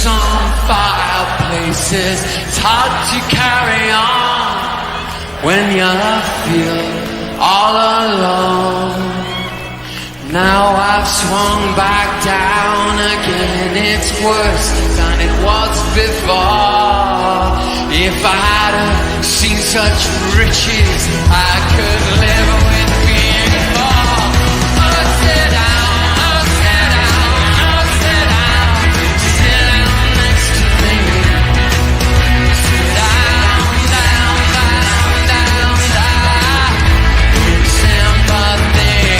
streets on fireplaces. It's hard to carry on when you feel all alone. Now I've swung back down again. It's worse than it was before. If I hadn't seen such riches, I could live with being poor. Oh, sit down, oh, sit down, oh, sit down. Sit down next to me. Sit down, down, down, down, down. Sympathy.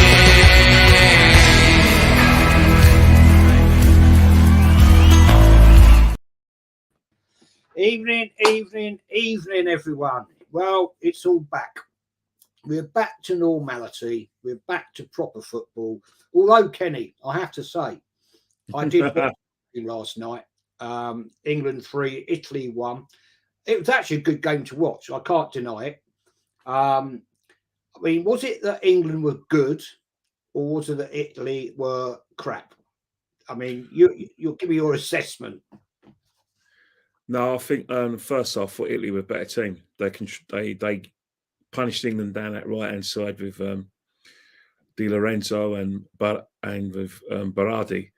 Evening, everyone. Well, it's all back. We're back to normality. We're back to proper football. Although, Kenny, I have to say, I did watch last night. England 3, Italy 1. It was actually a good game to watch. I can't deny it. I mean, was it that England were good, or was it that Italy were crap? I mean, you'll give me your assessment. No, I think first off, for Italy were a better team. They punished England down that right hand side with Di Lorenzo and with Berardi,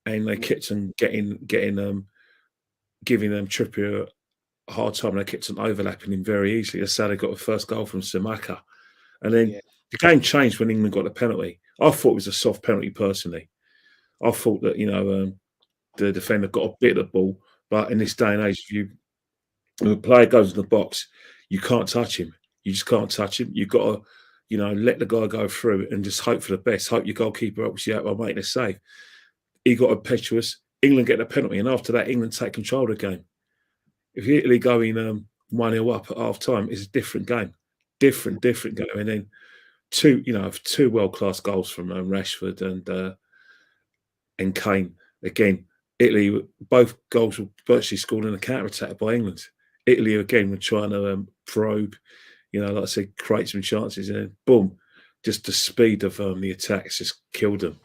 and they kept on giving them Trippier a hard time. They kept on overlapping him very easily. That's how they got the first goal from Samaka, and then the game changed when England got the penalty. I thought it was a soft penalty personally. I thought that the defender got a bit of the ball. But in this day and age, if a player goes in the box, you can't touch him. You just can't touch him. You've got to, let the guy go through and just hope for the best. Hope your goalkeeper helps you out by making a save. He got impetuous. England get the penalty, and after that, England take control of the game. If Italy going 1-0 up at half time, it's a different game, different game. And then two world-class goals from Rashford and Kane again. Italy, both goals were virtually scored in a counter-attack by England. Italy, again, were trying to probe, like I said, create some chances, and then boom, just the speed of the attacks just killed them.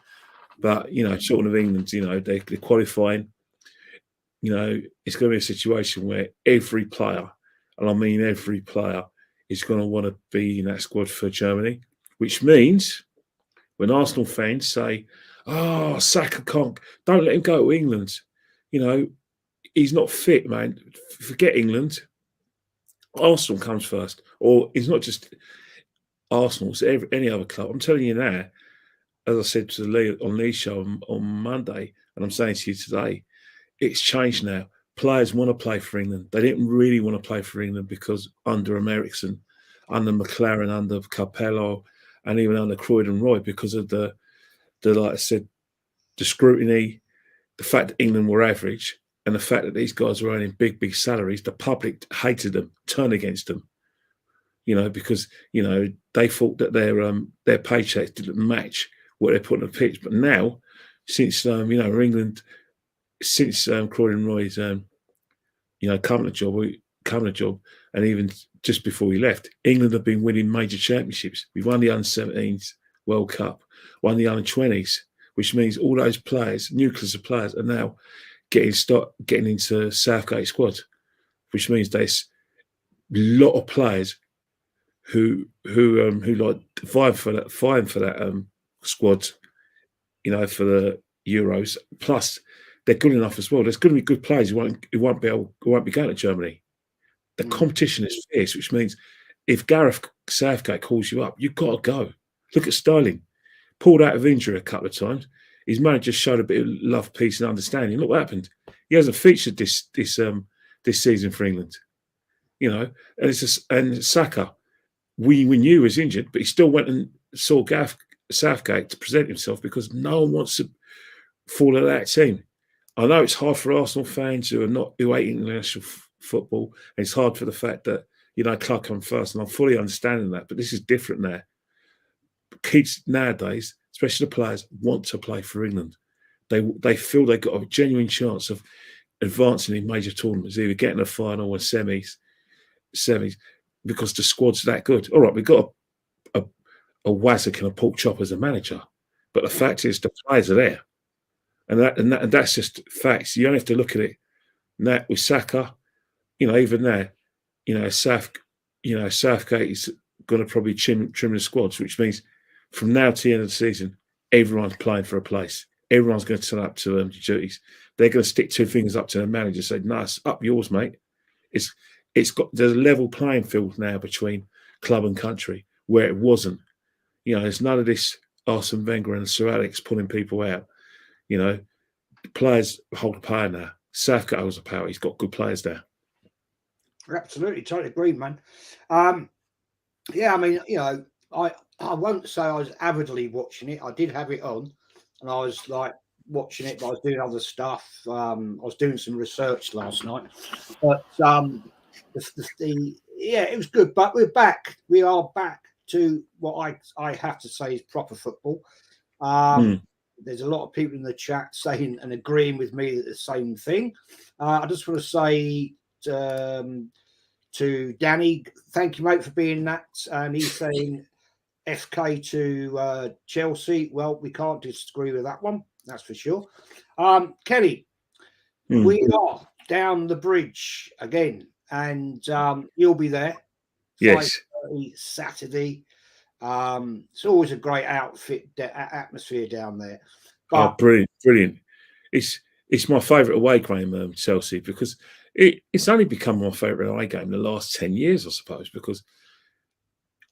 But, talking of England, they're qualifying, it's going to be a situation where every player, and I mean every player, is going to want to be in that squad for Germany, which means when Arsenal fans say, "Oh, Saka don't let him go to England. He's not fit, man. Forget England. Arsenal comes first." Or it's not just Arsenal, it's any other club. I'm telling you now, as I said to Lee on Lee's show on Monday, and I'm saying to you today, it's changed now. Players want to play for England. They didn't really want to play for England because under Eriksson, under McLaren, under Capello, and even under Croydon Roy, because of the like I said, the scrutiny, the fact that England were average, and the fact that these guys were earning big salaries. The public hated them, turned against them, because they thought that their paychecks didn't match what they put on the pitch. But now, since England, since Croydon Roy's coming to job, and even just before he left, England have been winning major championships. We've won the under-17s World Cup, won the under-20s, which means all those players, nucleus of players, are now getting into Southgate squad, which means there's a lot of players who like vying for that squad, for the Euros. Plus, they're good enough as well. There's going to be good players who won't be going to Germany. The competition is fierce, which means if Gareth Southgate calls you up, you've got to go. Look at Sterling. Pulled out of injury a couple of times. His manager showed a bit of love, peace, and understanding. Look what happened. He hasn't featured this season for England. And Saka, we knew he was injured, but he still went and saw Gareth Southgate to present himself because no one wants to fall out of that team. I know it's hard for Arsenal fans who hate international football, and it's hard for the fact that club come first, and I'm fully understanding that. But this is different now. Kids nowadays, especially the players, want to play for England. They feel they've got a genuine chance of advancing in major tournaments, either getting a final or semis, because the squad's that good. All right, we've got a Wazzock and a pork chop as a manager, but the fact is the players are there. and that's just facts. You only have to look at it. And that with Saka, even there, Southgate is going to probably trim the squads, which means from now to the end of the season, everyone's playing for a place. Everyone's going to turn up to duties. They're going to stick two fingers up to the manager and say, "No, it's up yours, mate." There's a level playing field now between club and country where it wasn't. There's none of this Arsene Wenger and Sir Alex pulling people out. The players hold the power now. Southgate holds the power. He's got good players there. Absolutely, totally agree, man. Yeah, I mean, I won't say I was avidly watching it. I did have it on, and I was like watching it, but I was doing other stuff. I was doing some research last night, but it was good. But we're back. We are back to what I have to say is proper football. There's a lot of people in the chat saying and agreeing with me that the same thing. I just want to say to Danny, thank you, mate, for being that. And he's saying FK to Chelsea. Well, we can't disagree with that one. That's for sure. Kelly, we are down the bridge again, and you'll be there. Yes. 5:30 Saturday. It's always a great atmosphere down there. But, brilliant! It's my favourite away game, Chelsea, because it's only become my favourite away game in the last 10 years, I suppose. Because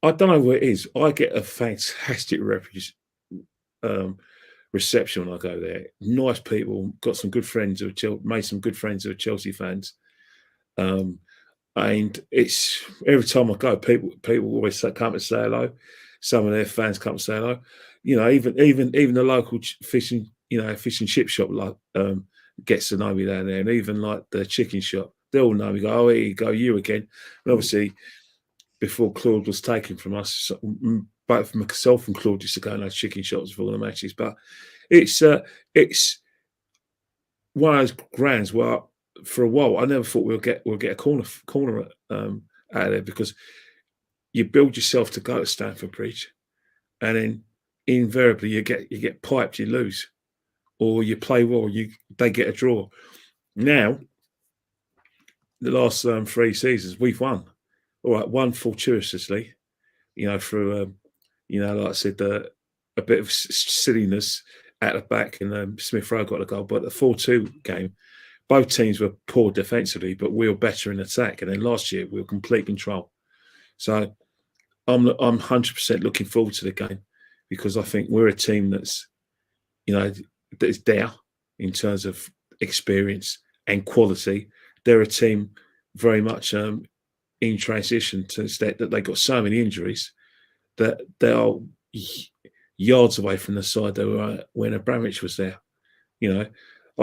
I don't know what it is. I get a fantastic reception when I go there. Nice people, got some good friends made some good friends who are Chelsea fans. And it's every time I go, people always come and say hello. Some of their fans come and say hello. Even the local fish and chip shop gets to know me down there, and even like the chicken shop, they all know me. Go, oh, here you go, you again. And obviously, before Claude was taken from us, both myself and Claude used to go in those chicken shops for all the matches. But it's one of those grounds where, for a while, I never thought we'll get a corner out of there, because you build yourself to go to Stamford Bridge, and then invariably you get piped, you lose, or you play well, they get a draw. Now, the last 3 seasons we've won. All right, one fortuitously, through like I said, a bit of silliness at the back, and Smith Rowe got a goal. But the 4-2 game, both teams were poor defensively, but we were better in attack. And then last year we were complete control. So I'm 100% looking forward to the game, because I think we're a team that's, that is there in terms of experience and quality. They're a team very much in transition to that they got so many injuries that they are yards away from the side they were when Abramovich was there. I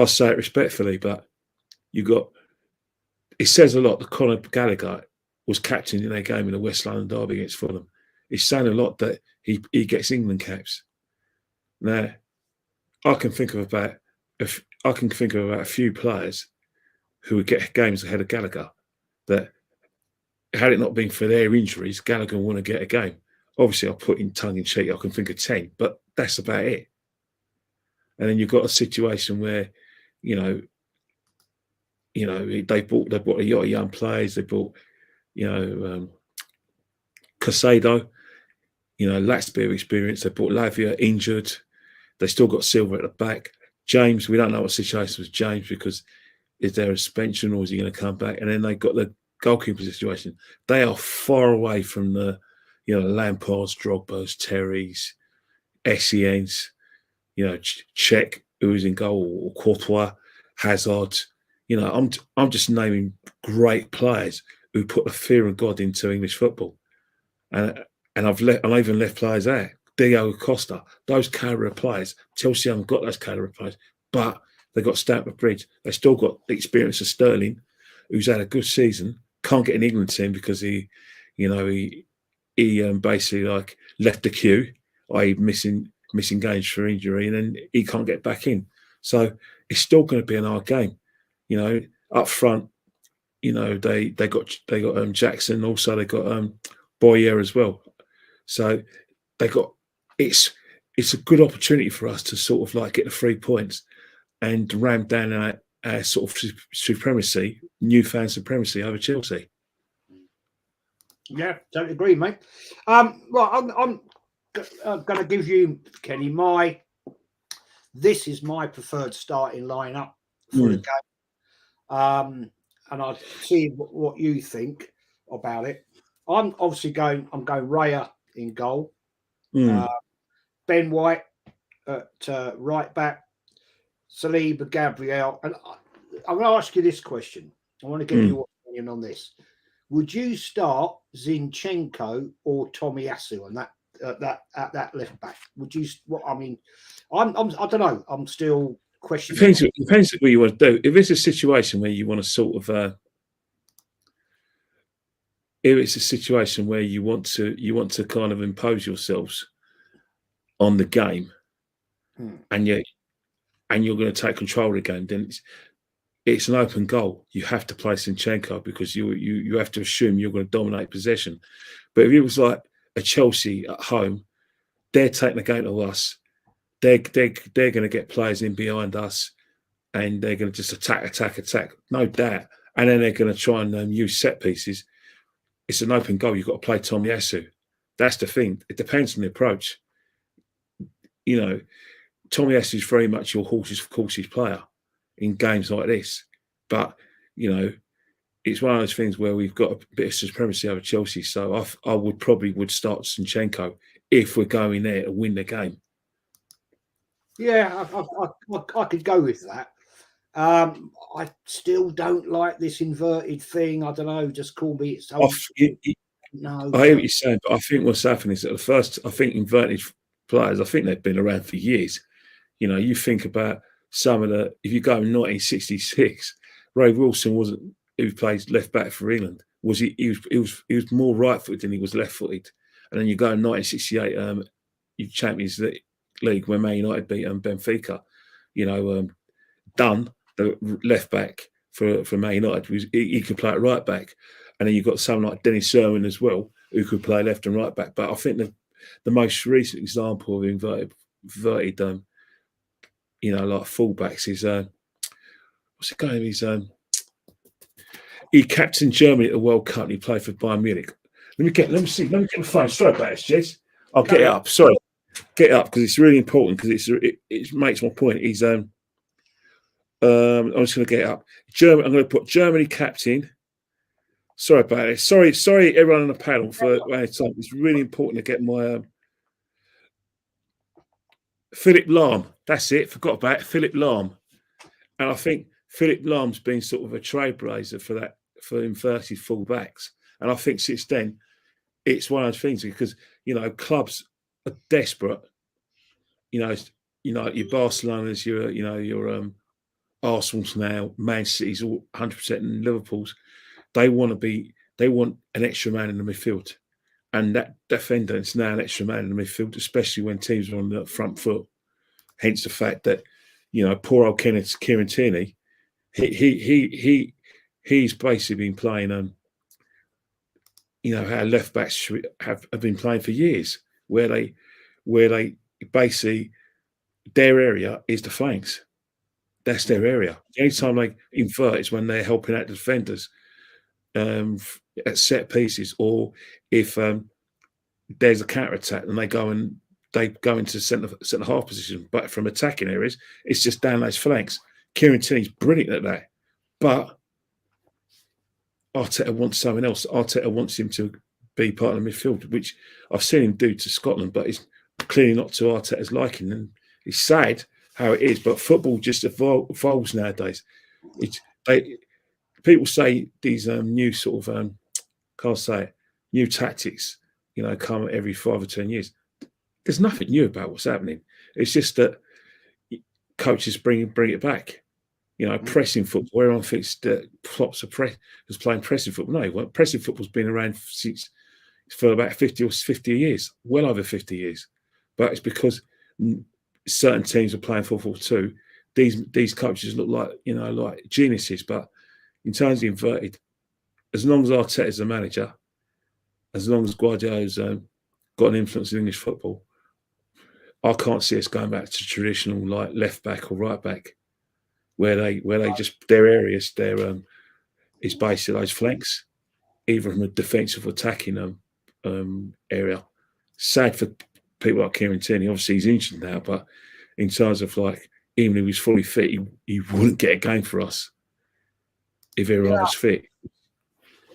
say it respectfully, but it says a lot that Conor Gallagher was captain in their game in the West London derby against Fulham. It's saying a lot that he gets England caps. Now, I can think of about a few players who would get games ahead of Gallagher, that had it not been for their injuries, Gallagher wouldn't get a game. Obviously, I'll put in tongue in cheek, I can think of 10, but that's about it. And then you've got a situation where, they bought a lot of young players. They bought, Casado, lacks a bit of experience. They bought Lavia, injured. They still got Silva at the back. James, we don't know what situation with James, because is there a suspension or is he going to come back? And then they got the goalkeeper situation. They are far away from the, Lampards, Drogba's, Terry's, Essien's, Czech, who's in goal, or Courtois, Hazard. I'm just naming great players who put the fear of God into English football, and I've even left players out. Diego Costa, those calibre of players. Chelsea haven't got those calibre of players, but they got Stamford Bridge. They still got the experience of Sterling, who's had a good season. Can't get an England team because he basically like left the queue, i.e. missing games for injury, and then he can't get back in. So it's still going to be an hard game. Up front, they got Jackson. Also, they got Boyer as well. So it's a good opportunity for us to sort of like get the 3 points. and rammed down our sort of supremacy, newfound supremacy over Chelsea. Yeah, totally agree, mate. Well, I'm going to give you, Kenny, this is my preferred starting lineup for the game. And I'll see what you think about it. I'm going Raya in goal. Ben White at right back, Saliba, Gabriel. And I'm going to ask you this question. I want to get your opinion on this. Would you start Zinchenko or Tomiyasu on that left back? Would you? What I mean, I don't know. I'm still questioning. Depends what you want to do. If it's a situation where you want to sort of, if it's a situation where you want to kind of impose yourselves on the game, and you're going to take control of the game, then it's an open goal. You have to play Zinchenko because you have to assume you're going to dominate possession. But if it was like a Chelsea at home, they're taking the game to us. They're going to get players in behind us, and they're going to just attack, no doubt. And then they're going to try and use set pieces. It's an open goal. You've got to play Tomiyasu. That's the thing. It depends on the approach. You know, Tomiyasu is very much your horses for courses player in games like this. But, you know, it's one of those things where we've got a bit of supremacy over Chelsea. So I would probably start Zinchenko if we're going there to win the game. Yeah, I could go with that. I still don't like this inverted thing. I don't know. Just call me. No, I hear what you're saying, but I think what's happening is that I think inverted players, I think they've been around for years. You know, you think about some of if you go in 1966, Ray Wilson wasn't, who plays left back for England, he was more right footed than he was left footed. And then you go in 1968, Champions League when Man United beat Benfica. You know, Dunn, the left back for Man United, he could play at right back. And then you've got someone like Dennis Irwin as well, who could play left and right back. But I think the most recent example of inverted like fullbacks is what's the name? He captained Germany at the World Cup. And he played for Bayern Munich. Let me get the phone. Sorry about this, Jez. I'll get it up. Sorry, get it up because it's really important because it makes my point. He's I'm just going to get it up. I'm going to put Germany captain. Sorry about it. Sorry, everyone on the panel for time. It's really important to get my Philip Lahm. That's it. Forgot about it. Philip Lahm. And I think Philip Lahm's been sort of a trailblazer for inverted fullbacks. And I think since then, it's one of those things because, you know, clubs are desperate. You know, your Barcelona's, your Arsenal's now, Man City's all 100% and Liverpool's. They want an extra man in the midfield. And that defender is now an extra man in the midfield, especially when teams are on the front foot. Hence the fact that, you know, poor old Kieran Tierney, he's basically been playing, how left backs have been playing for years, where they basically, their area is the flanks. That's their area. The only time they invert is when they're helping out the defenders at set pieces, or if there's a counter attack and they go into centre half position. But from attacking areas, it's just down those flanks. Kieran Tierney's brilliant at that, but Arteta wants something else. Arteta wants him to be part of the midfield, which I've seen him do to Scotland, but it's clearly not to Arteta's liking. And it's sad how it is, but football just evolves nowadays. People say these new sort of new tactics, you know, come every 5 or 10 years. There's nothing new about what's happening. It's just that coaches bring it back. You know, pressing football. Everyone thinks that Klopp's was playing pressing football. No, pressing football's been around for about 50 years, well over 50 years. But it's because certain teams are playing 4-4-2. These coaches look like geniuses. But in terms of inverted, as long as Arteta's the manager, as long as Guardiola's got an influence in English football, I can't see us going back to traditional like left back or right back. where they just their areas is basically those flanks, either from a defensive or attacking area. Sad for people like Kieran Tierney. Obviously, he's injured now, but in terms of like, even if he was fully fit, he wouldn't get a game for us if everyone was fit.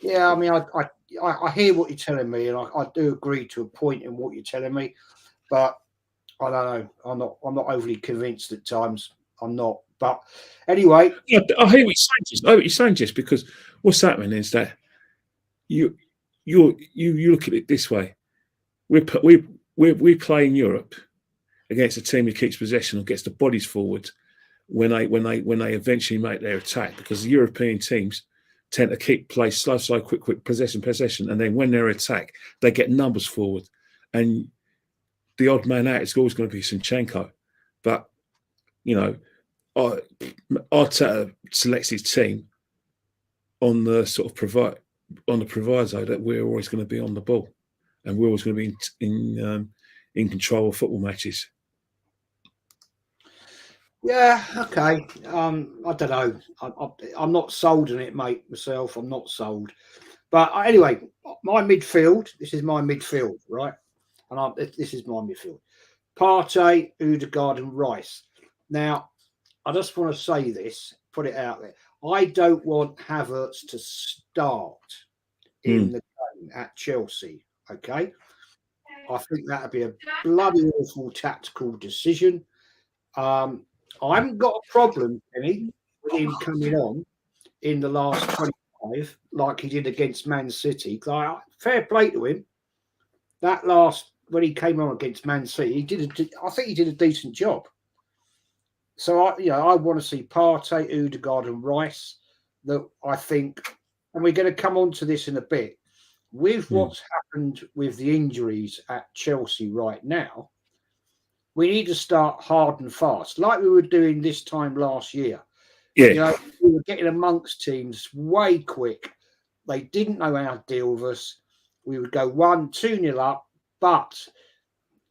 Yeah, I mean, I hear what you're telling me, and I do agree to a point in what you're telling me, but I don't know. I'm not overly convinced at times. I'm not. But anyway, yeah, I hear what you're saying, just because what's happening is that you look at it this way: we play in Europe against a team who keeps possession or gets the bodies forward when they eventually make their attack, because the European teams tend to keep play slow, quick, possession, and then when they're attacked, they get numbers forward, and the odd man out is always going to be Zinchenko. But you know, Arteta selects his team on the sort of proviso that we're always going to be on the ball, and we're always going to be in control of football matches. yeah, okay. I don't know. I'm not sold on it, mate. Myself, I'm not sold. But anyway, my midfield. This is my midfield, right? And this is my midfield: Partey, Odegaard, and Rice. Now, I just want to say this, put it out there. I don't want Havertz to start in the game at Chelsea. Okay, I think that would be a bloody awful tactical decision. I haven't got a problem, Kenny, with him coming on in the last 25 like he did against Man City. Fair play to him. That last, when he came on against Man City, I think he did a decent job. So I want to see Partey, Odegaard, and Rice. That I think, and we're going to come on to this in a bit. With what's happened with the injuries at Chelsea right now, we need to start hard and fast, like we were doing this time last year. Yeah, we were getting amongst teams way quick. They didn't know how to deal with us. We would go 1-2-0 up, but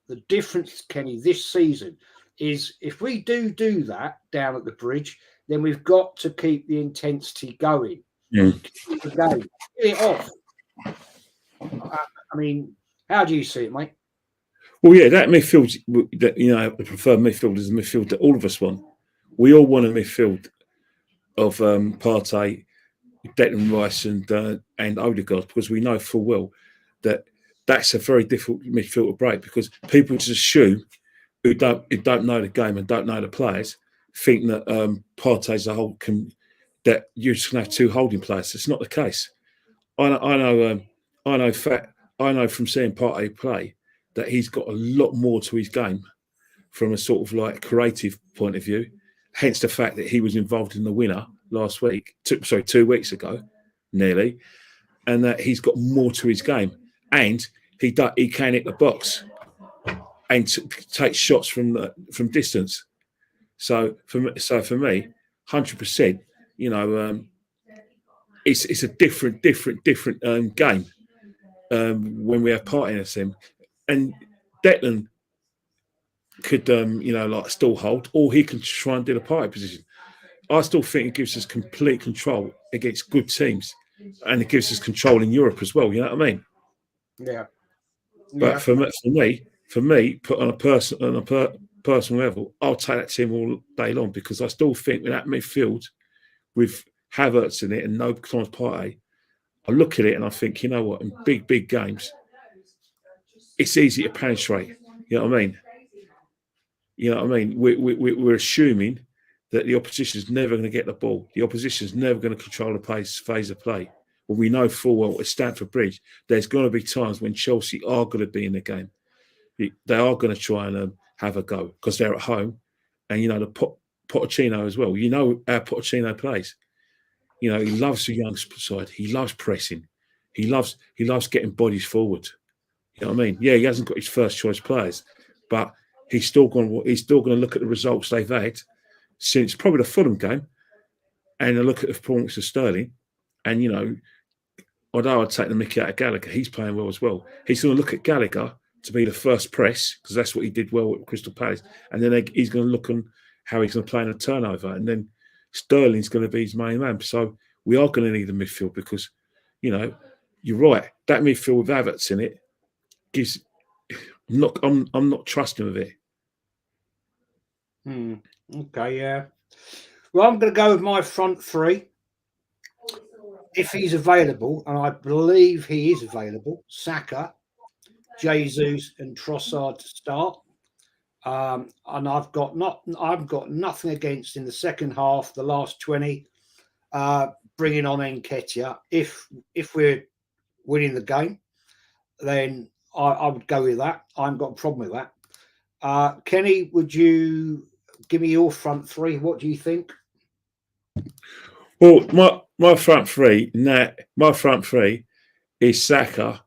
the difference, Kenny, this season is if we do that down at the Bridge, then we've got to keep the intensity going. Keep the game, get it off. I mean, how do you see it, mate? Well, yeah, that midfield, the preferred midfield is the midfield that all of us want. We all want a midfield of Partey, Declan Rice, and Odegaard, because we know full well that that's a very difficult midfield to break, because people just assume who don't know the game and don't know the players think that Partey's that you're just going to have two holding players. It's not the case. I know from seeing Partey play that he's got a lot more to his game from a sort of like creative point of view. Hence the fact that he was involved in the winner last week, 2 weeks ago, nearly, and that he's got more to his game, and he can hit the box and take shots from distance. So for me, 100%, it's a different game when we have Partey in a sim. And Declan could, still hold, or he can try and do the Partey position. I still think it gives us complete control against good teams, and it gives us control in Europe as well. You know what I mean? Yeah. But for me, put on a personal level, I'll take that team all day long, because I still think with that midfield, with Havertz in it and no Thomas Partey, I look at it and I think, you know what, in big games, it's easy to penetrate. You know what I mean? We're assuming that the opposition is never going to get the ball. The opposition is never going to control the phase of play. Well, we know full well at Stamford Bridge, there's going to be times when Chelsea are going to be in the game. They are going to try and have a go, because they're at home. And, the Pochettino as well. You know how Pochettino plays. He loves the young side. He loves pressing. He loves getting bodies forward. You know what I mean? Yeah, he hasn't got his first choice players, but he's still going to look at the results they've had since probably the Fulham game, and look at the performance of Sterling. And although I'd take the mickey out of Gallagher, he's playing well as well. He's going to look at Gallagher to be the first press, because that's what he did well at Crystal Palace, and then he's going to look on how he's going to play in a turnover, and then Sterling's going to be his main man. So we are going to need a midfield because, you know, you're right. That midfield with Havertz in it gives. I'm not trusting of it. Okay, yeah. Well, I'm going to go with my front three. If he's available, and I believe he is available, Saka, Jesus, and Trossard to start. And I've got nothing against in the second half, the last 20, bringing on Nketiah. If we're winning the game, then I would go with that. I haven't got a problem with that. Kenny, would you give me your front three? What do you think? Well, my front three is Saka,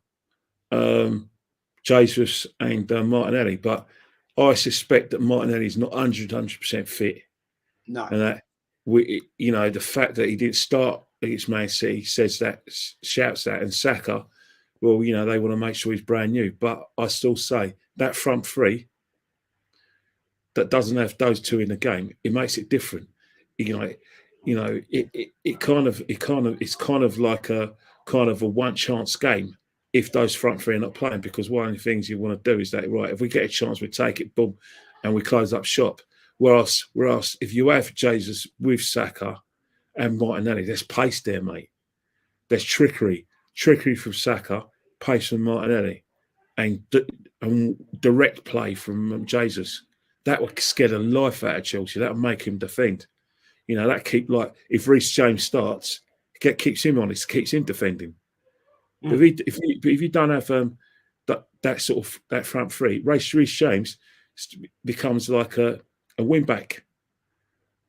Jesus, and Martinelli. But I suspect that Martinelli is not 100% fit. No. And that the fact that he didn't start against Man City shouts that, and Saka, well, they want to make sure he's brand new. But I still say that front three that doesn't have those two in the game, it makes it different. It's kind of like a one chance game if those front three are not playing, because one of the things you want to do is that, right, if we get a chance, we take it, boom, and we close up shop. Whereas if you have Jesus with Saka and Martinelli, there's pace there, mate. There's trickery from Saka, pace from Martinelli, and direct play from Jesus. That would scare the life out of Chelsea. That would make him defend. That if Reece James starts, it keeps him honest, keeps him defending. But if you don't have that front three, Reece James becomes like a wing back,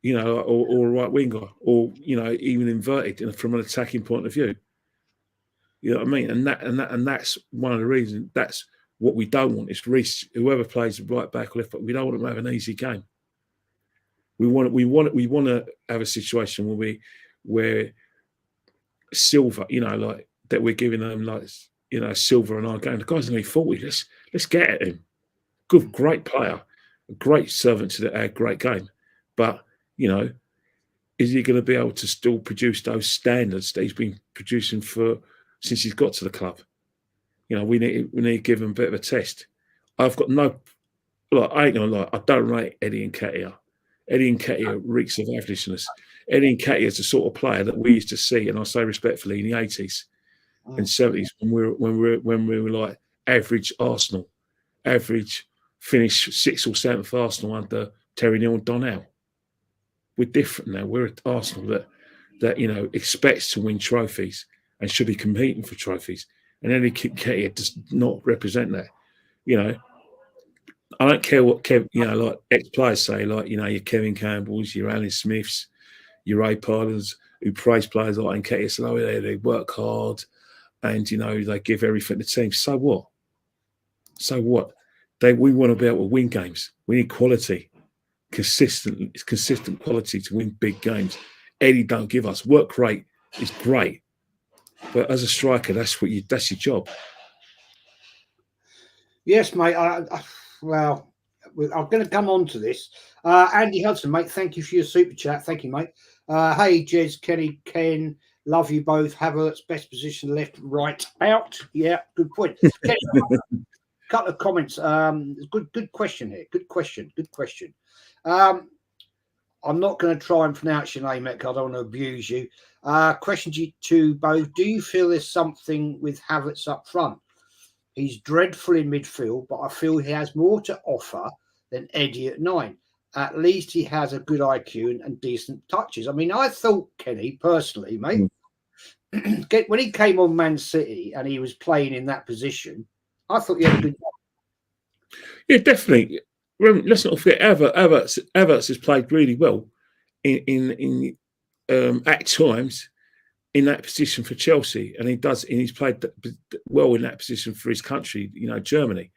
or a right winger, or even inverted from an attacking point of view. You know what I mean? And that's one of the reasons. That's what we don't want. Is Reece, whoever plays right back or left back, we don't want them to have an easy game. We want to have a situation where Silva, that we're giving them Silva and our game. The guy's only 40. Let's get at him. Great player, a great servant to our great game. But is he going to be able to still produce those standards that he's been producing since he's got to the club? We need to give him a bit of a test. I've got I ain't gonna lie. I don't rate Eddie Nketiah. Eddie Nketiah reeks of averageness. Eddie Nketiah is the sort of player that we used to see, and I say respectfully, in the 80s and 70s when we were like average Arsenal, average finish 6th or 7th Arsenal under Terry Neal and Donnell. We're different now. We're at Arsenal that expects to win trophies and should be competing for trophies. And Eddie Nketiah does not represent that. I don't care what ex-players say, your Kevin Campbells, your Alan Smiths, your Ray Pardons, who praise players like Nketiah, so they work hard and, they give everything to the team. So what? We want to be able to win games. We need quality, consistent quality to win big games. Eddie don't give us. Work rate is great, but as a striker, that's your job. Yes, mate. Well, I'm going to come on to this. Andy Hudson, mate, thank you for your super chat. Thank you, mate. Hey, Jez, Kenny, Ken, love you both. Havertz, best position, left, right, out. Yeah, good point. Ken, couple of comments. Good question here. Good question. I'm not going to try and pronounce your name, because I don't want to abuse you. Question to you both. Do you feel there's something with Havertz up front? He's dreadful in midfield, but I feel he has more to offer than Eddie at 9. At least he has a good IQ and decent touches. I mean, I thought, Kenny, personally, mate, when he came on Man City and he was playing in that position, I thought he had a good job. Yeah, definitely. Let's not forget, Havertz has played really well in at times in that position for Chelsea, and he's played well in that position for his country, Germany.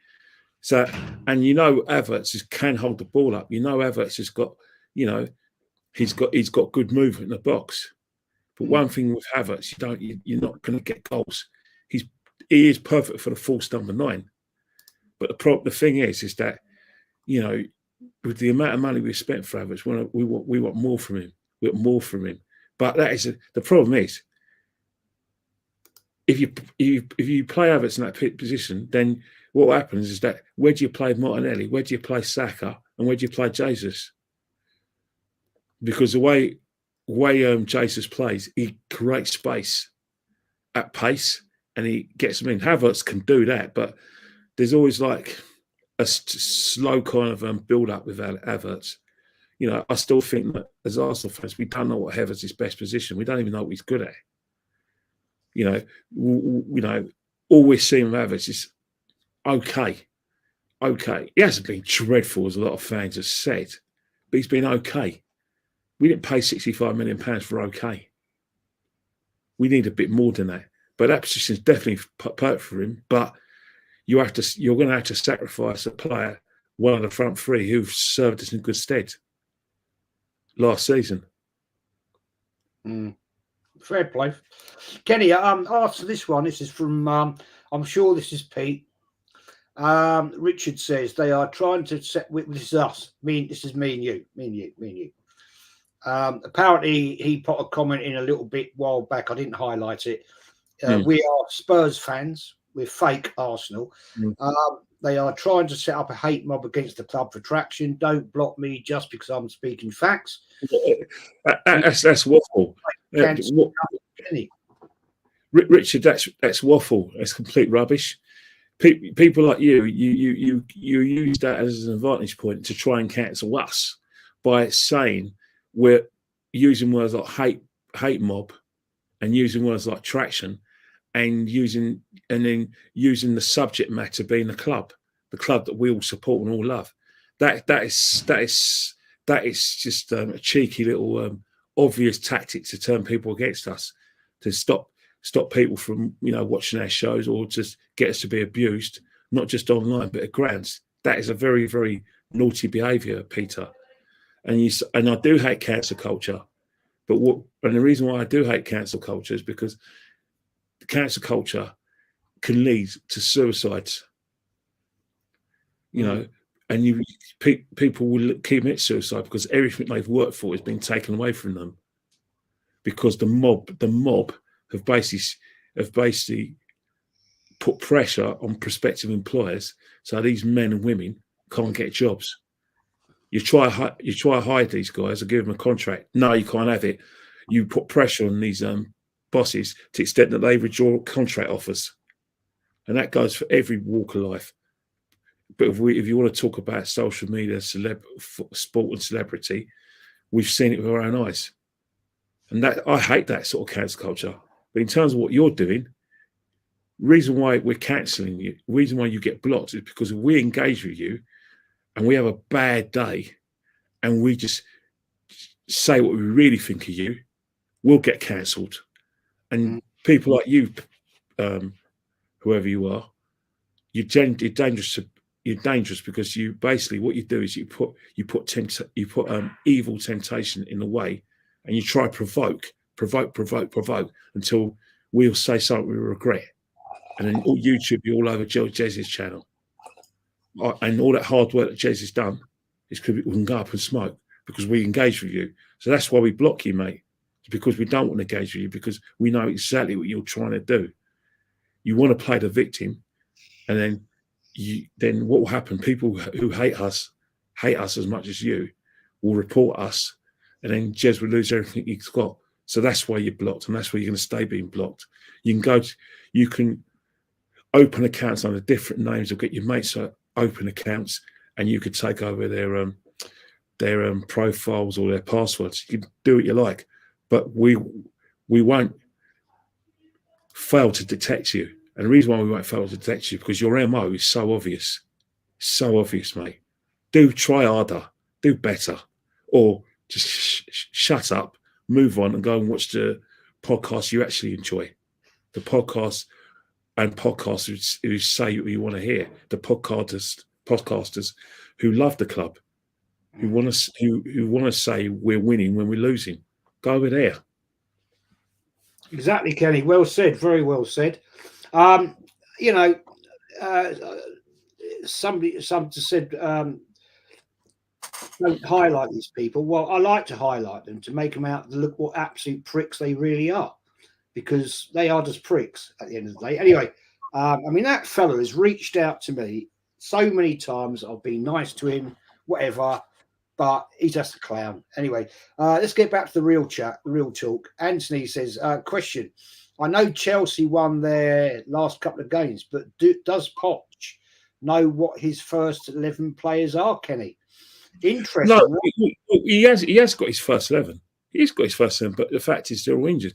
So, and Havertz can hold the ball up. Havertz has got, he's got good movement in the box. But one thing with Havertz, you're not going to get goals. He is perfect for the false number 9. But the thing is that, with the amount of money we spent for Havertz, we want more from him. with more from him. But that is the problem is, if you play Havertz in that position, then what happens is that where do you play Martinelli? Where do you play Saka? And where do you play Jesus? Because the way Jesus plays, he creates space at pace and he gets them in. Havertz can do that, but there's always like a slow kind of build up with Havertz. You know, I still think that as Arsenal fans, we don't know what Havertz's best position. We don't even know what he's good at. You know, all we're seeing with Havertz is okay. He hasn't been dreadful, as a lot of fans have said, but he's been okay. We didn't pay £65 million for okay. We need a bit more than that. But that position is definitely perfect for him. But you're going to have to sacrifice a player, one of the front three, who've served us in good stead last season. Fair play. Kenny, after this one, this is from, I'm sure this is Pete. Richard says they are trying to set, this is us, this is me and you. Apparently he put a comment in a little bit while back. I didn't highlight it. We are Spurs fans. We're fake Arsenal. They are trying to set up a hate mob against the club for traction. Don't block me just because I'm speaking facts. That's waffle. Richard, that's waffle. That's complete rubbish. People like you use that as an advantage point to try and cancel us by saying we're using words like hate mob and using words like traction and then using the subject matter being the club that we all support and all love. That is just a cheeky little obvious tactic to turn people against us, to stop people from watching our shows or just get us to be abused, not just online but at grounds. That is a very, very naughty behaviour, Peter. And I do hate cancel culture, and the reason why I do hate cancel culture is because cancel culture can lead to suicides. And people will commit suicide because everything they've worked for has been taken away from them, because the mob have basically put pressure on prospective employers, so these men and women can't get jobs. You try to hide these guys or give them a contract. No, you can't have it. You put pressure on these bosses to the extent that they withdraw contract offers, and that goes for every walk of life. But if you want to talk about social media, sport and celebrity, we've seen it with our own eyes, and that I hate that sort of cancel culture. But in terms of what you're doing, reason why we're cancelling you, reason why you get blocked is because if we engage with you and we have a bad day and we just say what we really think of you, we'll get cancelled. And people like you, whoever you are, you're dangerous. You're dangerous because you basically, what you do is you put evil temptation in the way, and you try to provoke until we'll say something we regret, and then YouTube be all over Jez's channel, and all that hard work that Jez has done is because we can go up and smoke because we engage with you. So that's why we block you, mate. It's because we don't want to engage with you, because we know exactly what you're trying to do. You want to play the victim, and then what will happen? People who hate us as much as you will report us, and then Jez will lose everything he's got. So that's why you're blocked, and that's why you're going to stay being blocked. You can open accounts under different names, or get your mates to open accounts, and you could take over their profiles or their passwords. You can do what you like, but we won't fail to detect you. And the reason why we won't fail to detect you is because your MO is so obvious. So obvious, mate. Do try harder. Do better. Or just shut up, move on, and go and watch the podcast you actually enjoy. The podcast and podcasters who say what you want to hear. The podcasters who love the club, who want to say we're winning when we're losing. Go over there. Exactly, Kenny. Well said. Very well said. Somebody said don't highlight these people. Well, I like to highlight them to make them out to look what absolute pricks they really are, because they are just pricks at the end of the day. Anyway, I mean, that fella has reached out to me so many times. I've been nice to him, whatever, but he's just a clown. Anyway, let's get back to the real chat, the real talk. Anthony says, question. I know Chelsea won their last couple of games, but does Poch know what his first 11 players are, Kenny? Interesting. No, he has got his first 11. He's got his first 11, but the fact is they're all injured.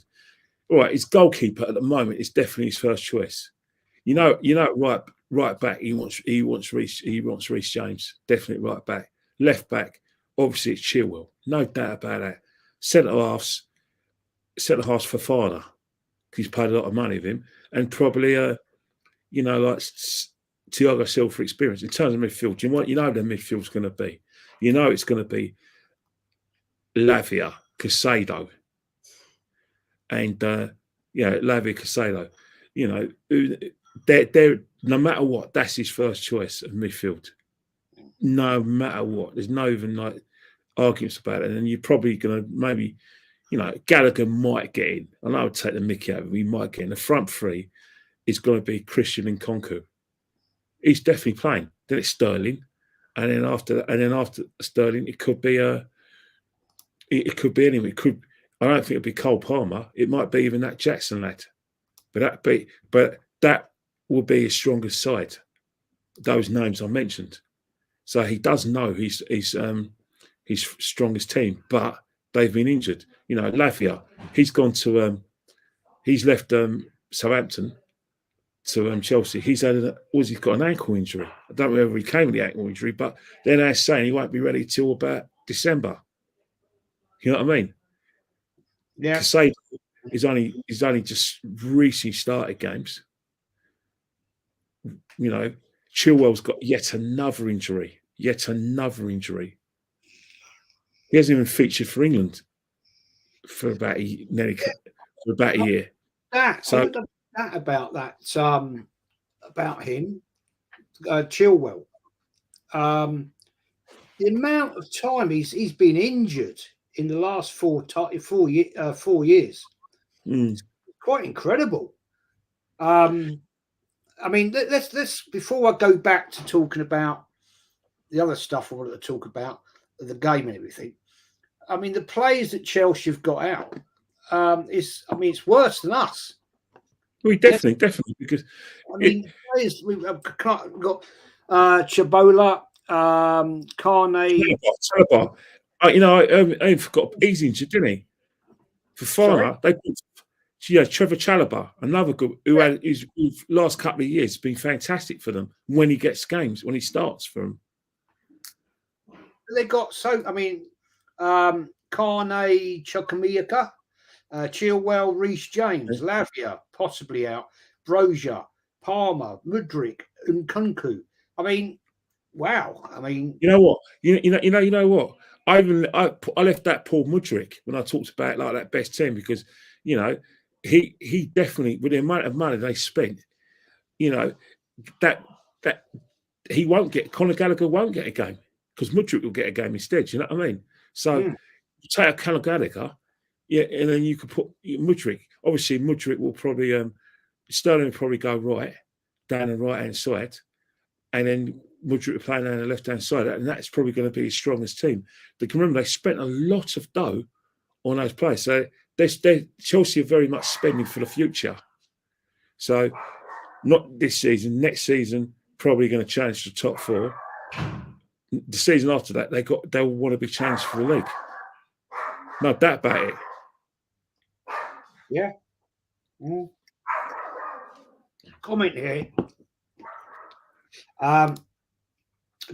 All right, his goalkeeper at the moment is definitely his first choice. You know, right back. He wants Reece James, definitely right back. Left back, obviously it's Chilwell, no doubt about that. Centre halves Fofana, he's paid a lot of money of him, and probably like Thiago Silva experience in terms of midfield. You know the midfield's going to be. You know it's going to be Lavia, Caicedo, and Lavia, Caicedo. You know, they're no matter what, that's his first choice of midfield. No matter what, there's no even like arguments about it. And you're probably going to maybe, Gallagher might get in. I know I would take the mickey out of him. He might get in. The front three is going to be Christian Nkunku. He's definitely playing. Then it's Sterling, and then after Sterling, it could be anyone. I don't think it'd be Cole Palmer. It might be even that Jackson lad, but that will be his strongest side. Those names I mentioned, so he does know his strongest team, but they've been injured. Lavia, he's gone to he's left Southampton to Chelsea. He's got an ankle injury. I don't know whether he came with the ankle injury, but then they're saying he won't be ready till about December. You know what I mean? Yeah. Caicedo is only just recently started games. Chilwell's got yet another injury. He hasn't even featured for England for about a year. About him, Chilwell. The amount of time he's been injured in the last 4 years, quite incredible. I mean, let's before I go back to talking about the other stuff I wanted to talk about, the game and everything. I mean, the players that Chelsea have got out it's worse than us. We definitely because players we've got Chabola, Carney. I forgot he's injured, didn't he? Fofana, Trevor Chalobah, another good whose last couple of years been fantastic for them when he gets games, when he starts for them. They got Carney, Chukwuemeka, Chilwell, Reece James, Lavia possibly out, Brozier, Palmer, Mudryk, Nkunku. I mean, wow. I mean, you know what? You know what? I left that Paul Mudryk when I talked about like that best team because he definitely, with the amount of money they spent, that he won't get, Conor Gallagher won't get a game because Mudryk will get a game instead. You know what I mean? So you take a Conor Gallagher, and then you could put Mudryk. Obviously, Mudryk will probably Sterling will probably go right down the right hand side, and then Mudryk will play down the left hand side, and that's probably going to be his strongest team. But remember, they spent a lot of dough on those players, so Chelsea are very much spending for the future. So, not this season, next season, probably going to challenge the top 4. The season after that, they'll want to be challenged for the league. No doubt about it. Yeah. Comment here.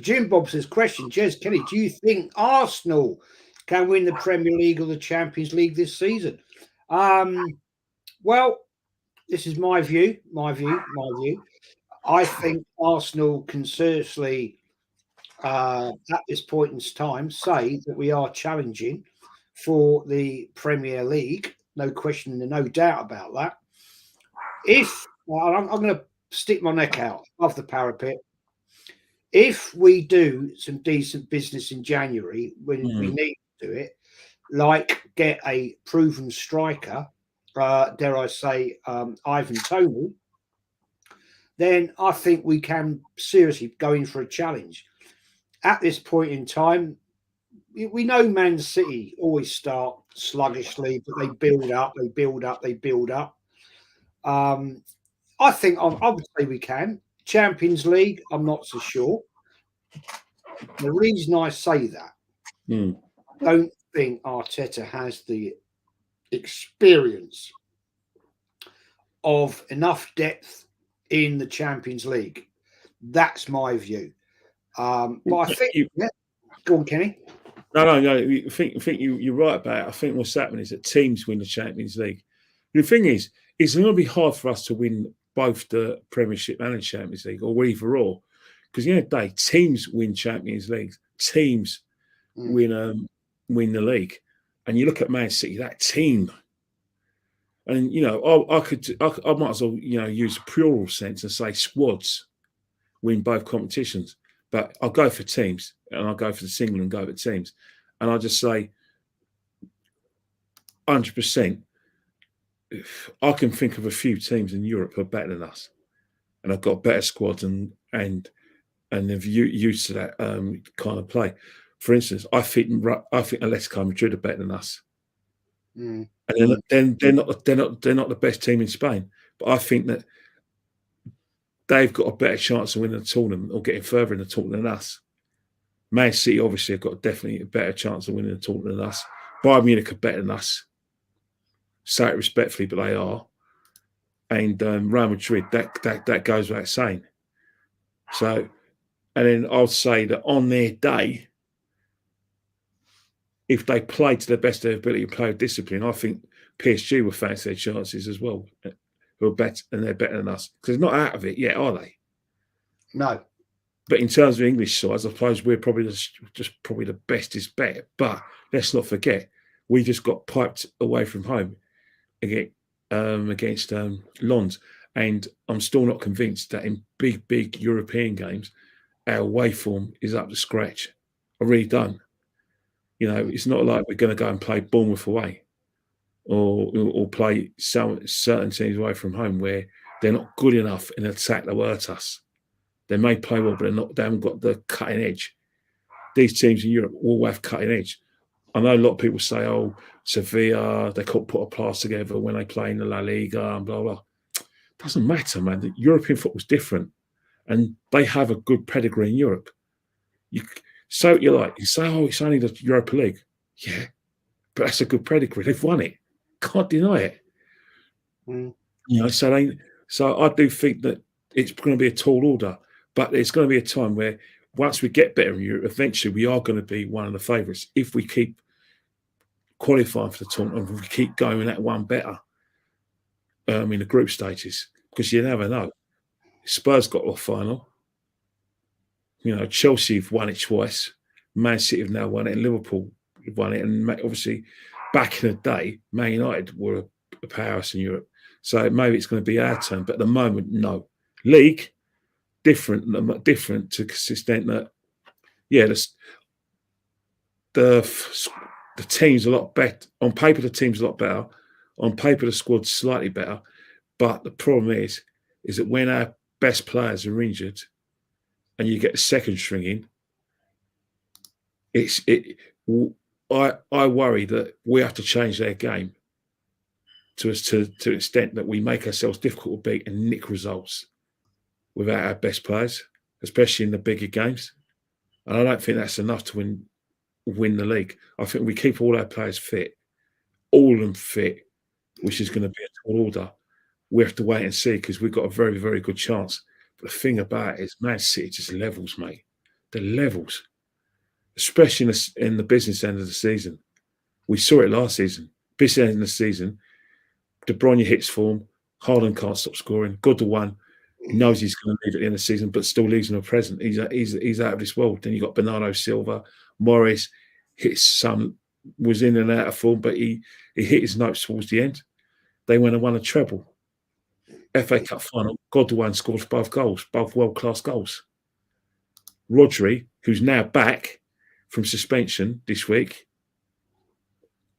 Jim Bob says, question, Jez Kenny, do you think Arsenal can win the Premier League or the Champions League this season? Well, this is my view. I think Arsenal can seriously, at this point in time, say that we are challenging for the Premier League. No question and no doubt about that. I'm going to stick my neck out off the parapet. if we do some decent business in January, when we need to do it, like get a proven striker, dare I say, Ivan Toney, then I think we can seriously go in for a challenge. At this point in time, we know Man City always start sluggishly, but they build up, they build up, they build up. I think I would say we can. Champions League, I'm not so sure. The reason I say that, I don't think Arteta has the experience of enough depth in the Champions League. That's my view. But I think, go on, Kenny. No. I think you're right about it. I think what's happening is that teams win the Champions League. The thing is, it's going to be hard for us to win both the Premiership and the Champions League, or either or, because at the end of the day, teams win Champions League, teams win the league, and you look at Man City, that team, and I might as well use a plural sense and say squads win both competitions, but I'll go for teams, and I'll go for the single and go for teams, and I'll just say 100%. I can think of a few teams in Europe who are better than us, and I've got better squads and they've used to that kind of play. For instance, I think Atletico Madrid are better than us, and then they're not the best team in Spain. But I think that they've got a better chance of winning the tournament or getting further in the tournament than us. Man City obviously have got definitely a better chance of winning the tournament than us. Bayern Munich are better than us. Say it respectfully, but they are. And Real Madrid, that goes without saying. So, and then I'll say that on their day, if they play to the best of their ability and play with discipline, I think PSG will fancy their chances as well. Who are better, and they're better than us. Because they're not out of it yet, are they? No. But in terms of English sides, I suppose we're probably just probably the best is better. But let's not forget, we just got piped away from home against Lens, and I'm still not convinced that in big European games our away form is up to scratch. I really don't. It's not like we're going to go and play Bournemouth away, or play certain teams away from home where they're not good enough in attack that will hurt us. They may play well, but they haven't got the cutting edge. These teams in Europe all have cutting edge. I know a lot of people say, "Oh, Sevilla, they can't put a pass together when they play in the La Liga and blah blah." Doesn't matter, man. The European football's different, and they have a good pedigree in Europe. You say, "Oh, it's only the Europa League." Yeah, but that's a good pedigree. They've won it. Can't deny it. So I do think that it's going to be a tall order, but there's going to be a time where once we get better in Europe, eventually we are going to be one of the favourites if we keep qualifying for the tournament and we keep going that one better in the group stages, because you never know. Spurs got to a final. Chelsea have won it twice. Man City have now won it, and Liverpool have won it. And obviously, back in the day, Man United were a powerhouse in Europe. So maybe it's going to be our turn. But at the moment, no. League, different to the extent that, the team's a lot better. On paper, the team's a lot better. On paper, the squad's slightly better. But the problem is that when our best players are injured and you get the second string in, I worry that we have to change their game to the extent that we make ourselves difficult to beat and nick results without our best players, especially in the bigger games. And I don't think that's enough to win the league. I think we keep all our players fit, all of them fit, which is going to be a tall order. We have to wait and see, because we've got a very, very good chance. But the thing about it is Man City just levels, mate. The levels, especially in the business end of the season. We saw it last season. Business end of the season, De Bruyne hits form, Haaland can't stop scoring. Gundogan knows he's going to leave at the end of the season, but still leaves him a present. He's out of this world. Then you got Bernardo Silva, Morris was in and out of form, but he hit his notes towards the end. They went and won a treble. FA Cup final, Gundogan scored both goals, both world-class goals. Rodri, who's now back from suspension this week.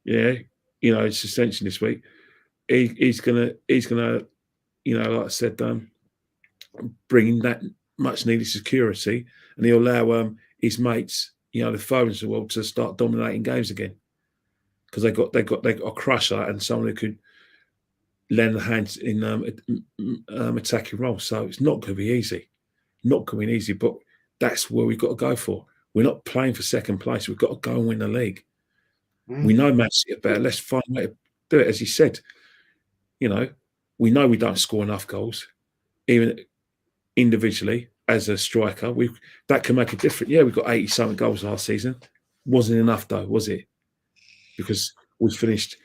Yeah, suspension this week. He's gonna, like I said, bring in that much needed security, and he'll allow his mates, the Fodens of the world, to start dominating games again, because they got a crusher and someone who could lend a hand in attacking roles. So it's not going to be easy, but that's where we've got to go for. We're not playing for second place. We've got to go and win the league. We know Man City are better. Let's find a way to do it. As you said, we know we don't score enough goals, even individually as a striker. That can make a difference. Yeah, we've got 80-something goals last season. Wasn't enough though, was it? Because we finished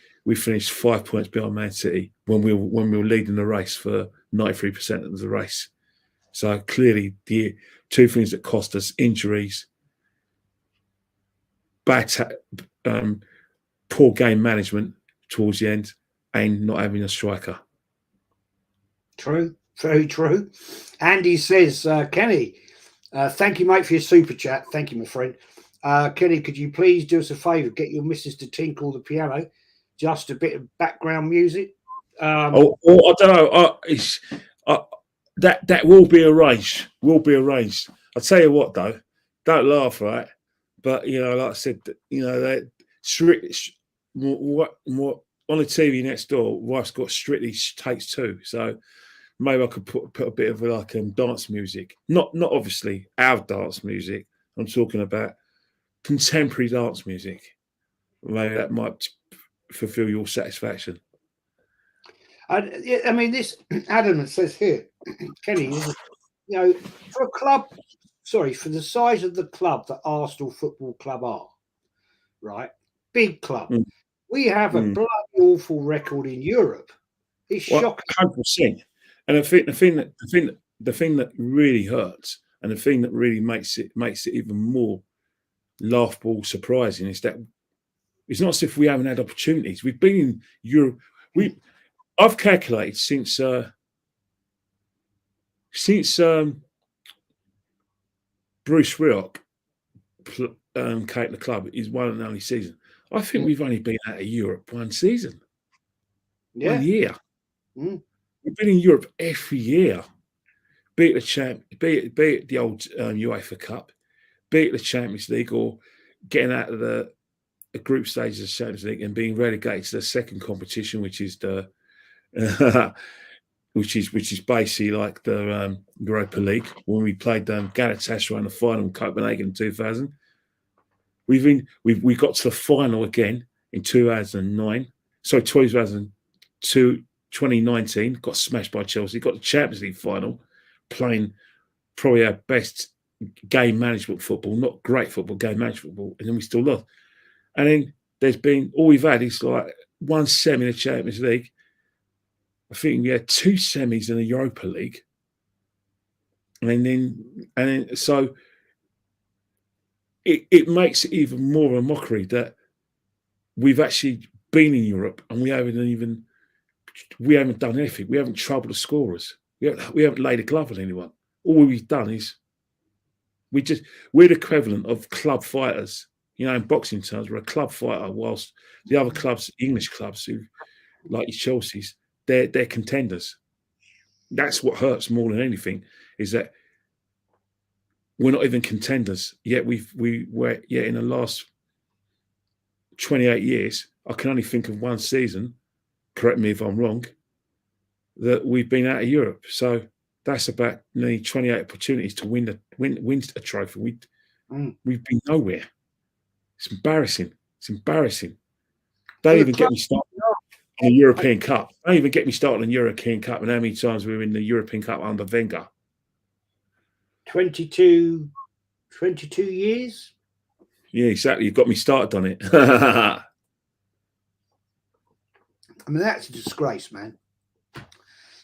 5 points behind Man City when we were leading the race for 93% of the race. So clearly, the two things that cost us: injuries, poor game management towards the end, and not having a striker. True, very true. Andy says, Kenny, thank you, mate, for your super chat. Thank you, my friend. Kenny, could you please do us a favour? Get your missus to tinkle the piano. Just a bit of background music. I don't know. That will be arranged. I'll tell you what, though. Don't laugh, right? But, like I said, that what on the TV next door, wife's got Strictly Takes Two. So maybe I could put a bit of dance music. Not obviously our dance music. I'm talking about contemporary dance music. Maybe that might fulfill your satisfaction. I mean, this Adam says here, Kenny, for a club, for the size of the club that Arsenal Football Club are, right? Big club. We have a bloody awful record in Europe. It's shocking. 100%. And the thing that really hurts, and the thing that really makes it even more laughable, surprising, is that it's not as if we haven't had opportunities. We've been in Europe. I've calculated since Bruce Rioch came to the club, his one and only season. I think we've only been out of Europe one season. Yeah. 1 year. We've been in Europe every year. Be it the old UEFA Cup, be it the Champions League, or getting out of the group stage of the Champions League and being relegated to the second competition, which is the which is basically like the Europa League, when we played Galatasaray in the final in Copenhagen in 2000. We got to the final again in 2009. So 2019, got smashed by Chelsea. Got the Champions League final, playing probably our best game management football, not great football, game management football, and then we still lost. And then there's been, all we've had is like one semi in the Champions League. I think we had two semis in the Europa League. And then so it makes it even more a mockery that we've actually been in Europe and we haven't done anything. We haven't troubled the scorers. We haven't laid a glove on anyone. All we've done is we're the equivalent of club fighters. In boxing terms, we're a club fighter, whilst the other clubs, English clubs, who like your Chelsea's, they're contenders. That's what hurts more than anything, is that we're not even contenders. Yet in the last 28 years, I can only think of one season, correct me if I'm wrong, that we've been out of Europe. So that's about nearly 28 opportunities to win a trophy. We've been nowhere. It's embarrassing. Don't even get me started on the European Cup. Don't even get me started on the European Cup and how many times we were in the European Cup under Wenger. 22 years? Yeah, exactly. You've got me started on it. I mean, that's a disgrace, man.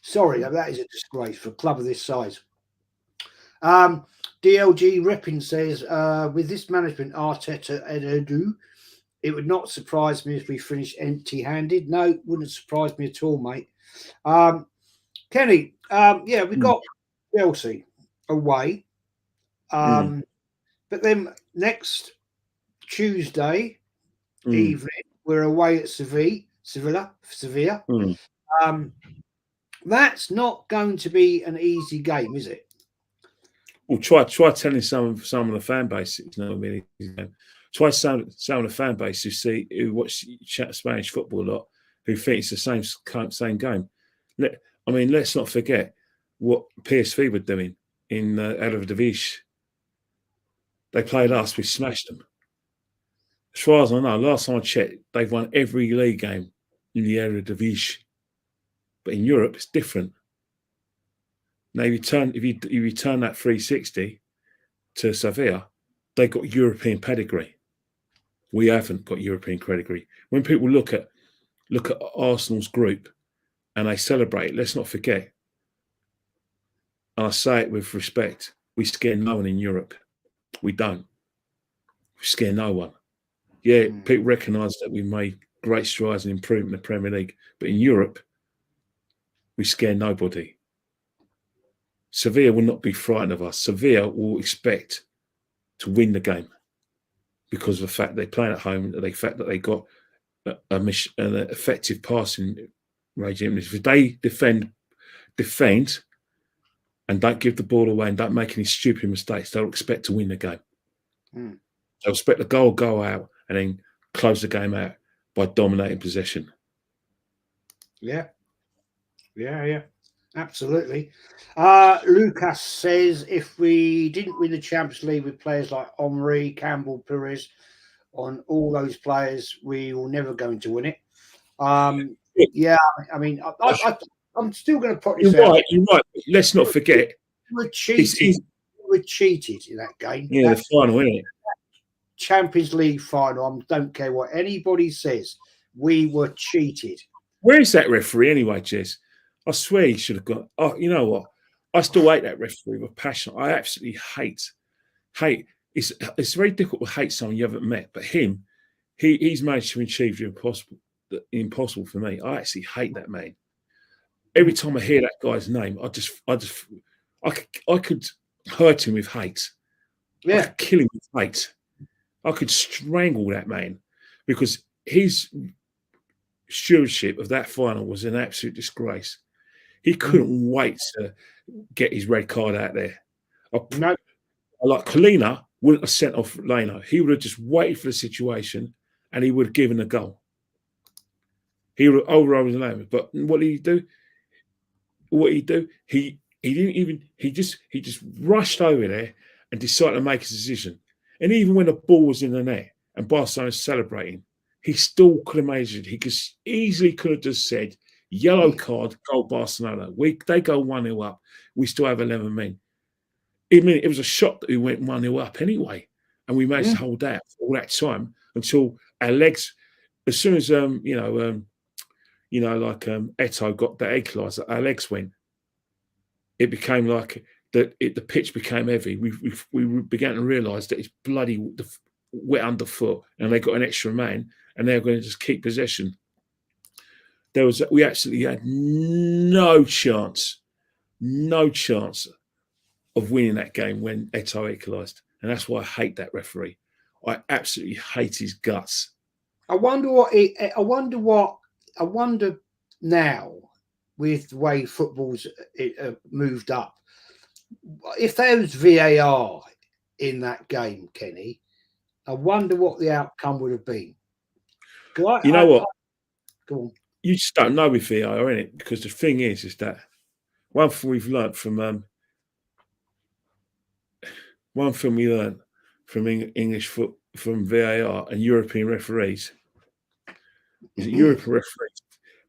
Sorry, that is a disgrace for a club of this size. DLG Rippin says, with this management, Arteta and Edu, it would not surprise me if we finish empty-handed. No, wouldn't surprise me at all, mate. Kenny, we've got Chelsea away. But then next Tuesday Mm. evening, we're away at Sevilla. Mm. That's not going to be an easy game, is it? Well, try telling some of the fan base it's not really easy game. Try some of the fan base who watch Spanish football a lot, who think it's the same game. Let's not forget what PSV were doing in Eredivisie. They played us, we smashed them. As far as I know, last time I checked, they've won every league game in the Eredivisie. But in Europe, it's different. Now, if you return that 360 to Sevilla, they got European pedigree. We haven't got European pedigree. When people look at Arsenal's group and they celebrate, let's not forget, and I say it with respect, we scare no one in Europe. We don't. We scare no one. Yeah, people recognise that we've made great strides and improvement in the Premier League, but in Europe, we scare nobody. Sevilla will not be frightened of us. Sevilla will expect to win the game because of the fact they play at home, the fact that they got an effective passing regime. If they defend and don't give the ball away and don't make any stupid mistakes, they'll expect to win the game. They'll expect the goal go out and then close the game out by dominating possession. Yeah. Absolutely. Lucas says if we didn't win the Champions League with players like Omri, Campbell, Pires, on all those players, we were never going to win it. Yeah, I mean, I'm still going to put this out. You're right. Let's not forget. We're cheated. We were cheated in that game. Yeah, the final, isn't it? Champions League final. I don't care what anybody says. We were cheated. Where is that referee anyway, Jez? I swear he should have gone. Oh, you know what? I still hate that referee with passion. I absolutely hate. It's very difficult to hate someone you haven't met, but he's managed to achieve the impossible for me. I actually hate that man. Every time I hear that guy's name, I could hurt him with hate. Yeah, I could kill him with hate. I could strangle that man because his stewardship of that final was an absolute disgrace. He couldn't wait to get his red card out there. Like Colina wouldn't have sent off Leno. He would have just waited for the situation and he would have given a goal. He would have overrode the name. But what did he do? He didn't even. He just rushed over there and decided to make a decision. And even when the ball was in the net and Barcelona was celebrating, he still could have made it. He easily could have just said, yellow card, goal Barcelona. They go 1-0 up. We still have 11 men. I mean, it was a shock that we went 1-0 up anyway. And we managed to hold out for all that time until our legs, as soon as, Eto'o got that equaliser, our legs went. It became like the pitch became heavy. We began to realise that it's bloody wet underfoot and they got an extra man and they're going to just keep possession. We absolutely had no chance of winning that game when Eto'o equalised. And that's why I hate that referee. I absolutely hate his guts. I wonder now with the way football's moved up, if there was VAR in that game, Kenny, I wonder what the outcome would have been. You know what? Go on. You just don't know with VAR, innit? Because the thing is that one thing we've learnt from English from VAR and European referees is that European referees.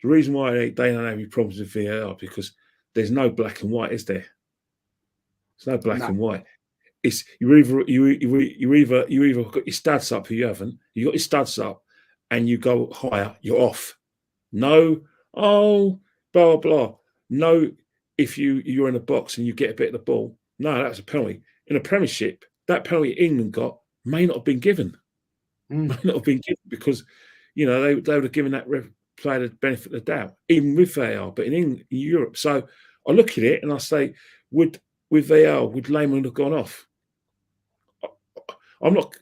The reason why they don't have any problems with VAR because there's no black and white, is there? There's no black and white. It's you either got your studs up or you haven't. You got your studs up and you go higher, you're off. No, blah blah. No, if you're in a box and you get a bit of the ball, no, that's a penalty. In a Premiership, that penalty England got may not have been given. May not have been given because they would have given that player the benefit of the doubt, even with VAR. But in Europe, so I look at it and I say, with VAR, would Lehmann have gone off? I'm not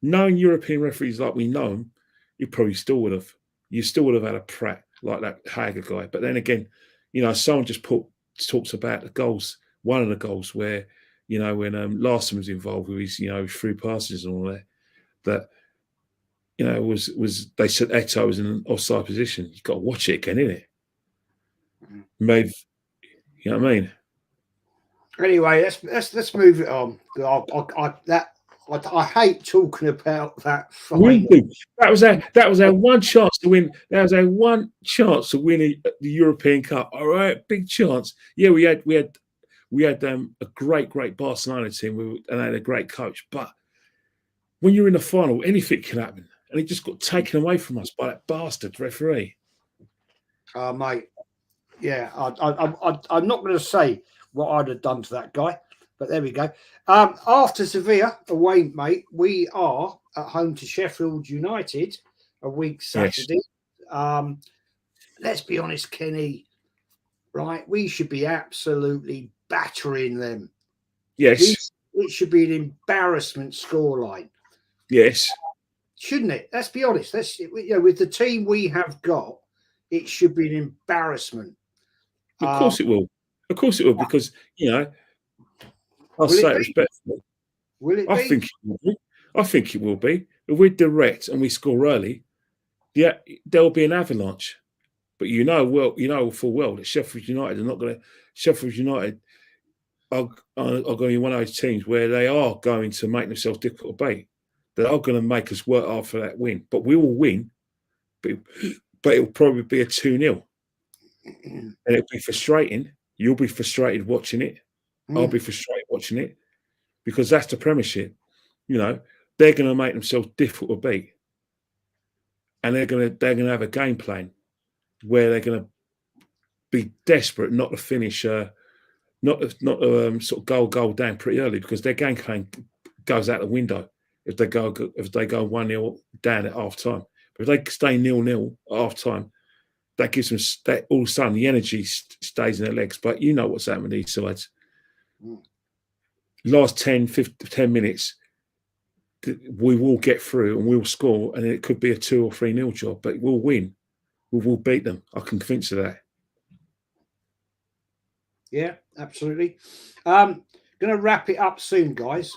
knowing European referees like we know them. You probably still would have. You still would have had a prat like that Hager guy. But then again, someone just talks about the goals. One of the goals where, when Larson was involved with his, through passes and all that, was they said Eto'o was in an offside position. You've got to watch it again, innit? Maybe, you know what I mean? Anyway, let's move it on. I hate talking about that final. That was our one chance to win. That was our one chance to win the European Cup. All right, big chance. Yeah, we had a great Barcelona team and they had a great coach. But when you're in the final, anything can happen, and it just got taken away from us by that bastard referee. Mate, yeah, I'm not going to say what I'd have done to that guy. But there we go. After Sevilla away, mate, we are at home to Sheffield United a week Saturday. Yes. Let's be honest, Kenny, right? We should be absolutely battering them. Yes. It should be an embarrassment scoreline. Yes. Shouldn't it? Let's be honest. With the team we have got, it should be an embarrassment. Of course it will. Of course it will, because, I'll say it respectfully. Will it be? I think it will be. I think it will be. If we're direct and we score early, there'll be an avalanche. But full well that Sheffield United are not going to. Sheffield United are going to be one of those teams where they are going to make themselves difficult to beat. They are going to make us work hard for that win. But we will win. But it'll probably be a 2-0. And it'll be frustrating. You'll be frustrated watching it. I'll be frustrated watching it, because that's the Premiership. They're going to make themselves difficult to beat, and they're going to have a game plan where they're going to be desperate not to finish, not to sort of goal down pretty early, because their game plan goes out the window if they go 1-0 down at half time. But if they stay 0-0 at half time, that gives them that all of a sudden the energy stays in their legs. But you know what's happening with these sides. Last 10 minutes, we will get through and we'll score, and it could be a 2 or 3-0 job, but we'll win. We will beat them. I can convince of that. Yeah, absolutely. Going to wrap it up soon, guys.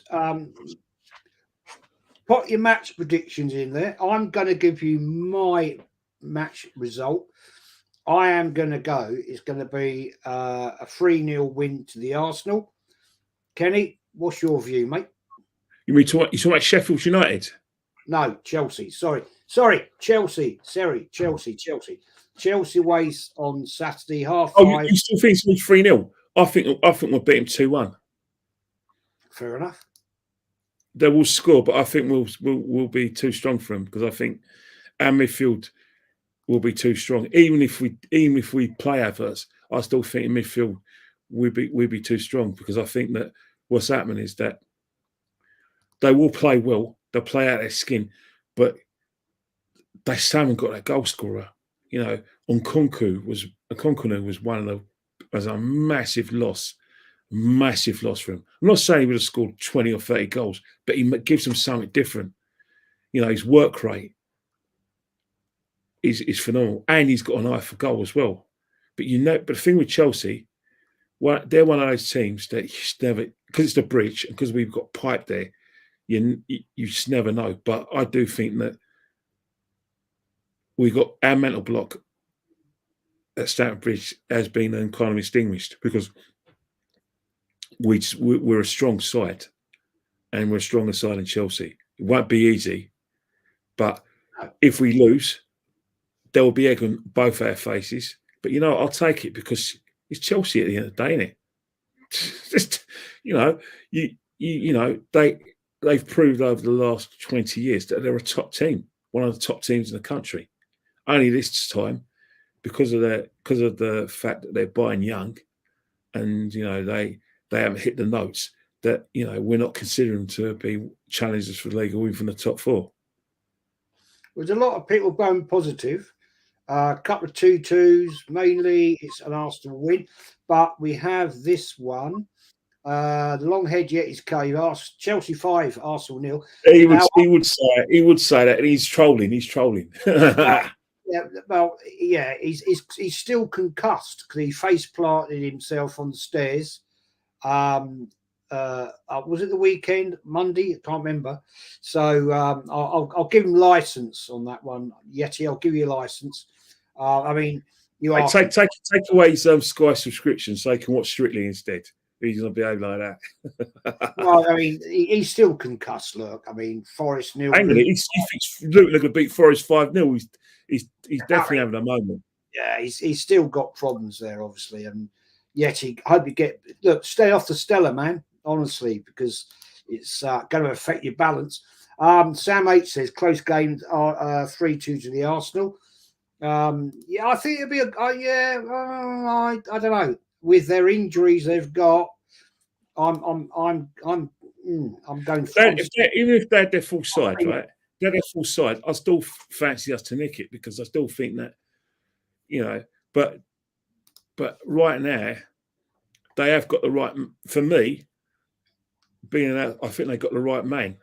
Put your match predictions in there. I'm going to give you my match result. I am going to go. It's going to be a 3-0 win to the Arsenal. Kenny, what's your view, mate? You talking about Sheffield United? No, Chelsea. Sorry, Chelsea. Chelsea ways on Saturday, 5:30. Oh, you still think it's going to be 3-0? I think we'll beat them 2-1. Fair enough. They will score, but I think we'll be too strong for them, because I think our midfield will be too strong. Even if we play adverse, I still think in midfield we'll be too strong, because I think that what's happening is that they will play well, they'll play out their skin, but they still haven't got that goal scorer. Nkonkwo was a massive loss for him. I'm not saying he would have scored 20 or 30 goals, but he gives them something different. His work rate is phenomenal, and he's got an eye for goal as well. But the thing with Chelsea, they're one of those teams that you just never, because it's the bridge and because we've got pipe there, you just never know. But I do think that we got our mental block at Stamford Bridge has been kind of extinguished, because we're a strong side, and we're a stronger side than Chelsea. It won't be easy, but if we lose, there will be egg on both our faces. But I'll take it, because it's Chelsea at the end of the day, isn't it? They've proved over the last 20 years that they're a top team, one of the top teams in the country. Only this time, because of the fact that they're buying young, and they haven't hit the notes, that we're not considering to be challengers for the league or even the top 4. There's a lot of people going positive. A couple of 2-2s, mainly it's an Arsenal win, but we have this one. The long head yet is cave. Chelsea 5, Arsenal 0. He would say that, and he's trolling. He's trolling. Yeah, well, yeah, he's still concussed because he face planted himself on the stairs. Was it the weekend, Monday? I can't remember. So I'll give him license on that one, Yeti. I'll give you a license. I mean, take away his Sky subscription so he can watch Strictly instead. He's going to behave like that. Well, I mean, he's still concussed. Look, I mean, Forest 0. Hang on, he thinks Luton could beat Forest 5-0. He's definitely having a moment. Yeah, he's still got problems there, obviously, and Yeti. I hope you stay off the Stella, man. Honestly, because it's going to affect your balance. Sam H says close game, 3-2 to the Arsenal. Yeah, I think it'll be I don't know. With their injuries they've got, I'm going. Even if they're their full side, right? They're their full side. I still fancy us to nick it because I still think that, but right now they have got the right. For me, I think they got the right man,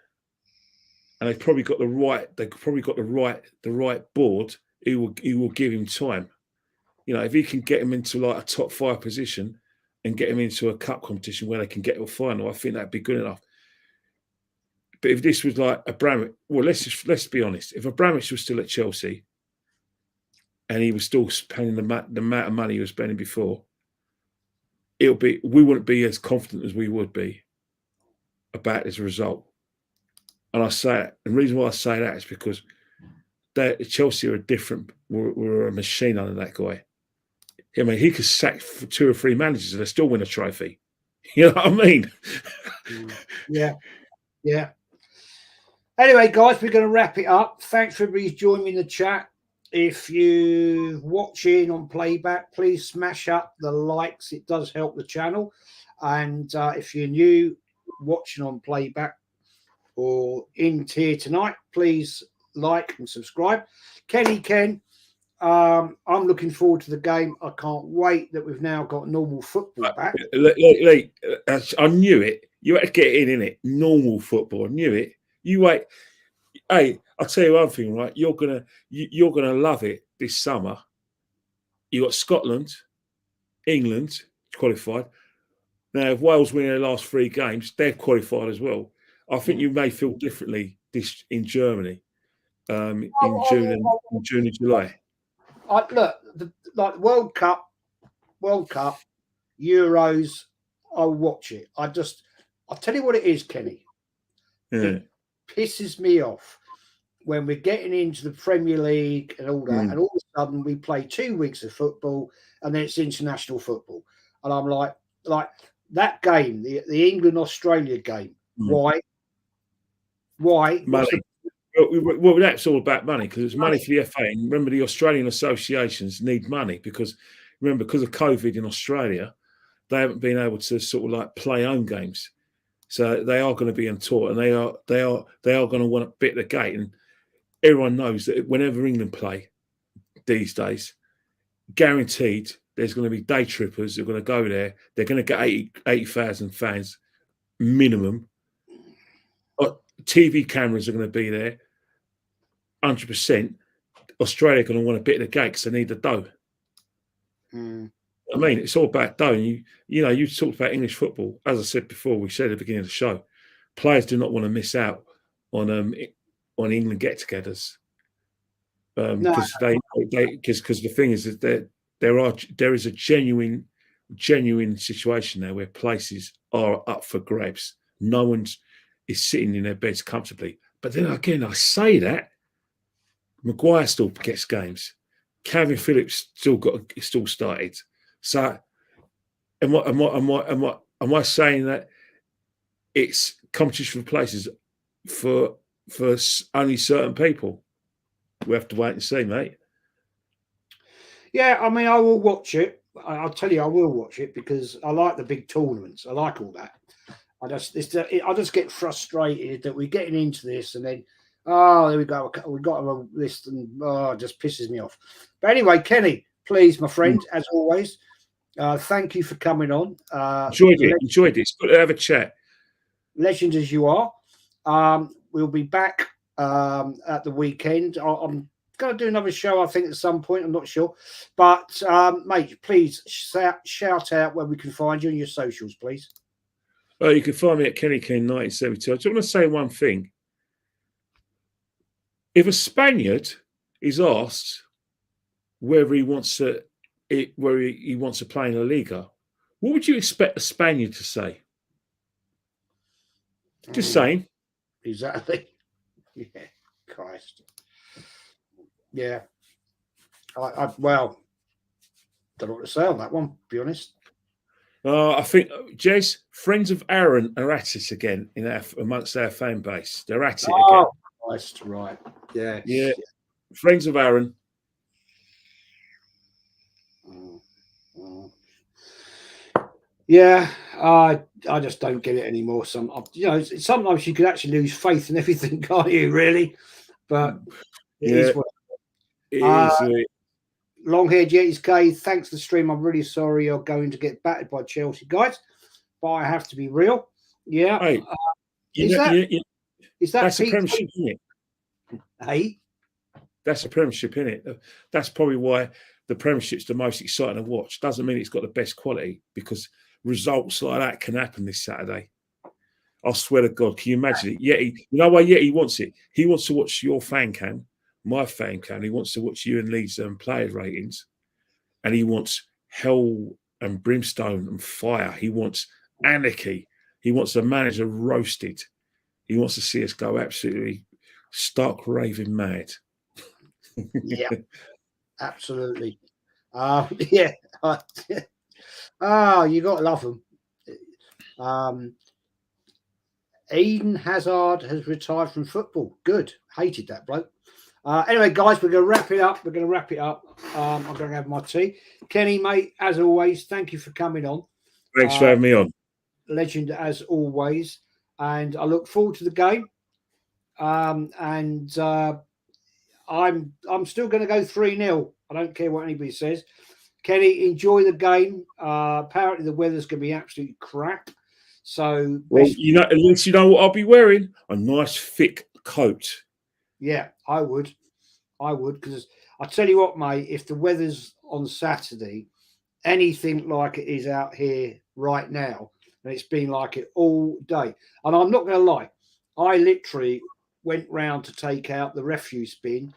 and they've probably got the right. They've probably got the right board. He will give him time. If he can get him into like a top 5 position and get him into a cup competition where they can get to a final, I think that'd be good enough. But if this was like Abramovich, well, let's be honest. If Abramovich was still at Chelsea and he was still spending the amount of money he was spending before, we wouldn't be as confident as we would be about this result. And I say it. And the reason why I say that is because Chelsea are we're a machine under that guy. I mean, he could sack 2 or 3 managers and they still win a trophy. You know what I mean? Yeah. Anyway, guys, we're going to wrap it up. Thanks for everybody joining me in the chat. If you're watching on playback, please smash up the likes. It does help the channel. And if you're new watching on playback or in tier tonight, please like and subscribe. Ken, I'm looking forward to the game. I can't wait that we've now got normal football back. I knew it. You had to get in it. Normal football. I knew it. You wait. Hey, I'll tell you one thing, right? You're gonna love it this summer. You got Scotland, England qualified. Now, if Wales win their last 3 games, they're qualified as well. I think you may feel differently in Germany in June and July. Like World Cup, Euros, I'll watch it. I'll tell you what it is, Kenny. Yeah. It pisses me off when we're getting into the Premier League and all that, and all of a sudden we play 2 weeks of football and then it's international football. And I'm like that game, the England-Australia game, why? Money. Well, that's all about money because it's money for the FA. And remember, the Australian associations need money because of COVID in Australia, they haven't been able to sort of like play home games. So they are going to be on tour, and they are going to want a bit of the gate. And everyone knows that whenever England play these days, guaranteed there's going to be day trippers who are going to go there. They're going to get 80,000 fans minimum. TV cameras are going to be there, 100%. Australia are going to want a bit of the gate because they need the dough. I mean, it's all about dough. And you talked about English football. As I said before, we said at the beginning of the show, players do not want to miss out on England get-togethers because the thing is that there is a genuine situation there where places are up for grabs. No one's is sitting in their beds comfortably. But then again, I say that Maguire still gets games. Calvin Phillips still started. So am I saying that it's competition for places for only certain people? We have to wait and see, mate. Yeah, I mean, I will watch it. I'll tell you, I will watch it because I like the big tournaments. I like all that. I just get frustrated that we're getting into this and then, there we go. We got a list and it just pisses me off. But anyway, Kenny, please, my friend, as always, Thank you for coming on. Enjoyed it. It's good to have a chat. Legend as you are. We'll be back at the weekend. I'm going to do another show, I think, at some point. I'm not sure. But, mate, please shout out where we can find you on your socials, please. You can find me at Kenny King 1972. I just want to say one thing. If a Spaniard is asked whether he wants to play in La Liga, what would you expect a Spaniard to say? Just saying. Exactly. Yeah, Christ. Yeah. Well, don't know what to say on that one, to be honest. I think, Jez, friends of Aaron are at it again amongst our fan base. They're at it again. Christ, right. Yeah. Yeah. Friends of Aaron. Yeah, I just don't get it anymore. Sometimes you could actually lose faith in everything, can't you? Really, but it is what it is. Longhaired Yetis K, thanks for the stream. I'm really sorry you're going to get battered by Chelsea, guys, but I have to be real. Yeah, hey, that's a Premiership, isn't it? Hey, that's a Premiership, isn't it? That's probably why the Premiership's the most exciting to watch. Doesn't mean it's got the best quality, because results like that can happen this Saturday. I swear to God, can you imagine it? Yeti, you know why Yeti wants it? He wants to watch your fan cam, my fan cam. He wants to watch you and Lee's player ratings, and he wants hell and brimstone and fire. He wants anarchy. He wants the manager roasted. He wants to see us go absolutely stark raving mad. Yeah, absolutely. Yeah. You got to love them. Eden Hazard has retired from football. Good. Hated that bloke. Anyway, guys, we're going to wrap it up. I'm going to have my tea. Kenny, mate, as always, thank you for coming on. Thanks for having me on. Legend as always. And I look forward to the game. I'm still going to go 3-0. I don't care what anybody says. Kenny, enjoy the game. Apparently the weather's going to be absolutely crap. So, well, at least you know what I'll be wearing. A nice thick coat. Yeah, I would, because I tell you what, mate, if the weather's on Saturday, anything like it is out here right now, and it's been like it all day. And I'm not going to lie, I literally went round to take out the refuse bin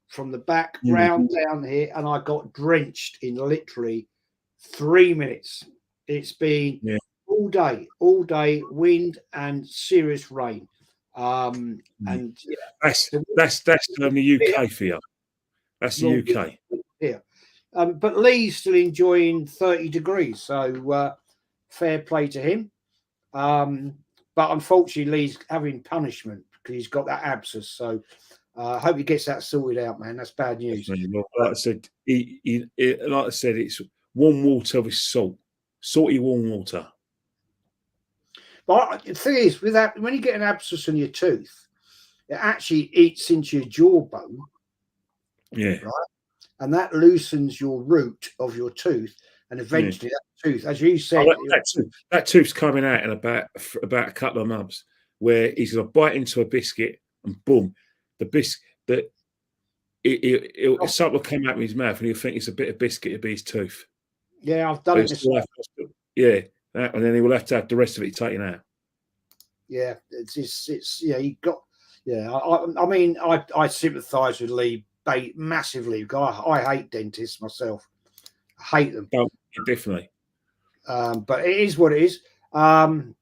from the back round down here, and I got drenched in literally 3 minutes. It's been all day, wind and serious rain. And that's the UK for you. That's the UK. Yeah. But Lee's still enjoying 30 degrees, so fair play to him. But unfortunately, Lee's having punishment because he's got that abscess. So I hope he gets that sorted out, man. That's bad news. Like I said, it's warm water with salt, salty warm water. But the thing is, with that, when you get an abscess on your tooth, it actually eats into your jawbone. Yeah. Right. And that loosens your root of your tooth, and eventually that tooth, as you said, that tooth's coming out in about a couple of months, where he's going to bite into a biscuit, and boom, the biscuit something will come out of his mouth, and he'll think it's a bit of biscuit. It'll be his tooth. Yeah, I've done it. And then he will have to have the rest of it taken out. Yeah, you got. Yeah, I mean, I sympathise with Lee massively. I hate dentists myself. I hate them. Oh, definitely. But it is what it is. Oregon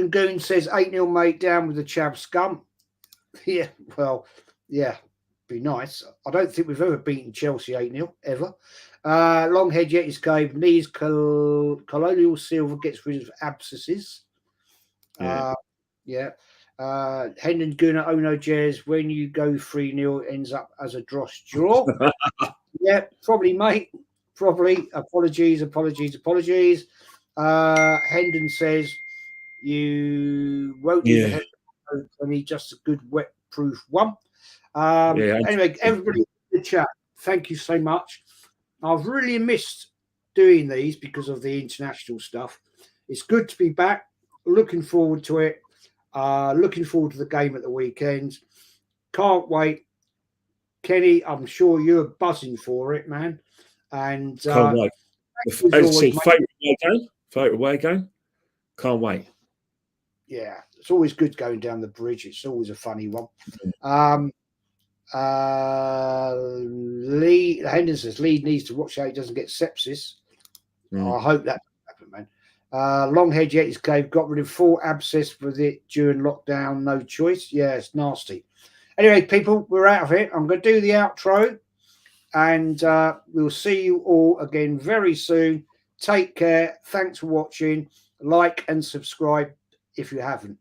Goon says 8-0, mate, down with the Chav scum. Yeah, well, yeah, be nice. I don't think we've ever beaten Chelsea 8-0 ever. Longhead Yetis Cave, Lee's Colonial Silver gets rid of abscesses. Hendon Gunnar, oh no, Jez, when you go 3-0, ends up as a dross draw. Yeah, probably, mate. Probably. Apologies. Hendon says you won't need the head only just a good wet proof one. Anyway, everybody in the chat, thank you so much. I've really missed doing these because of the international stuff. It's good to be back. Looking forward to it. Looking forward to the game at the weekend. Can't wait. Kenny, I'm sure you're buzzing for it, man. And Can't wait. as As always, see, mate. favourite away game. Can't wait. Yeah, it's always good going down the bridge. It's always a funny one. Lee Hendon says Lee needs to watch out he doesn't get sepsis. I hope that doesn't happen, man. Longhead Yetis Cave got rid of 4 abscess with it during lockdown. No choice. Yeah, it's nasty. Anyway, people, we're out of it. I'm going to do the outro, and we'll see you all again very soon. Take care. Thanks for watching. Like and subscribe if you haven't.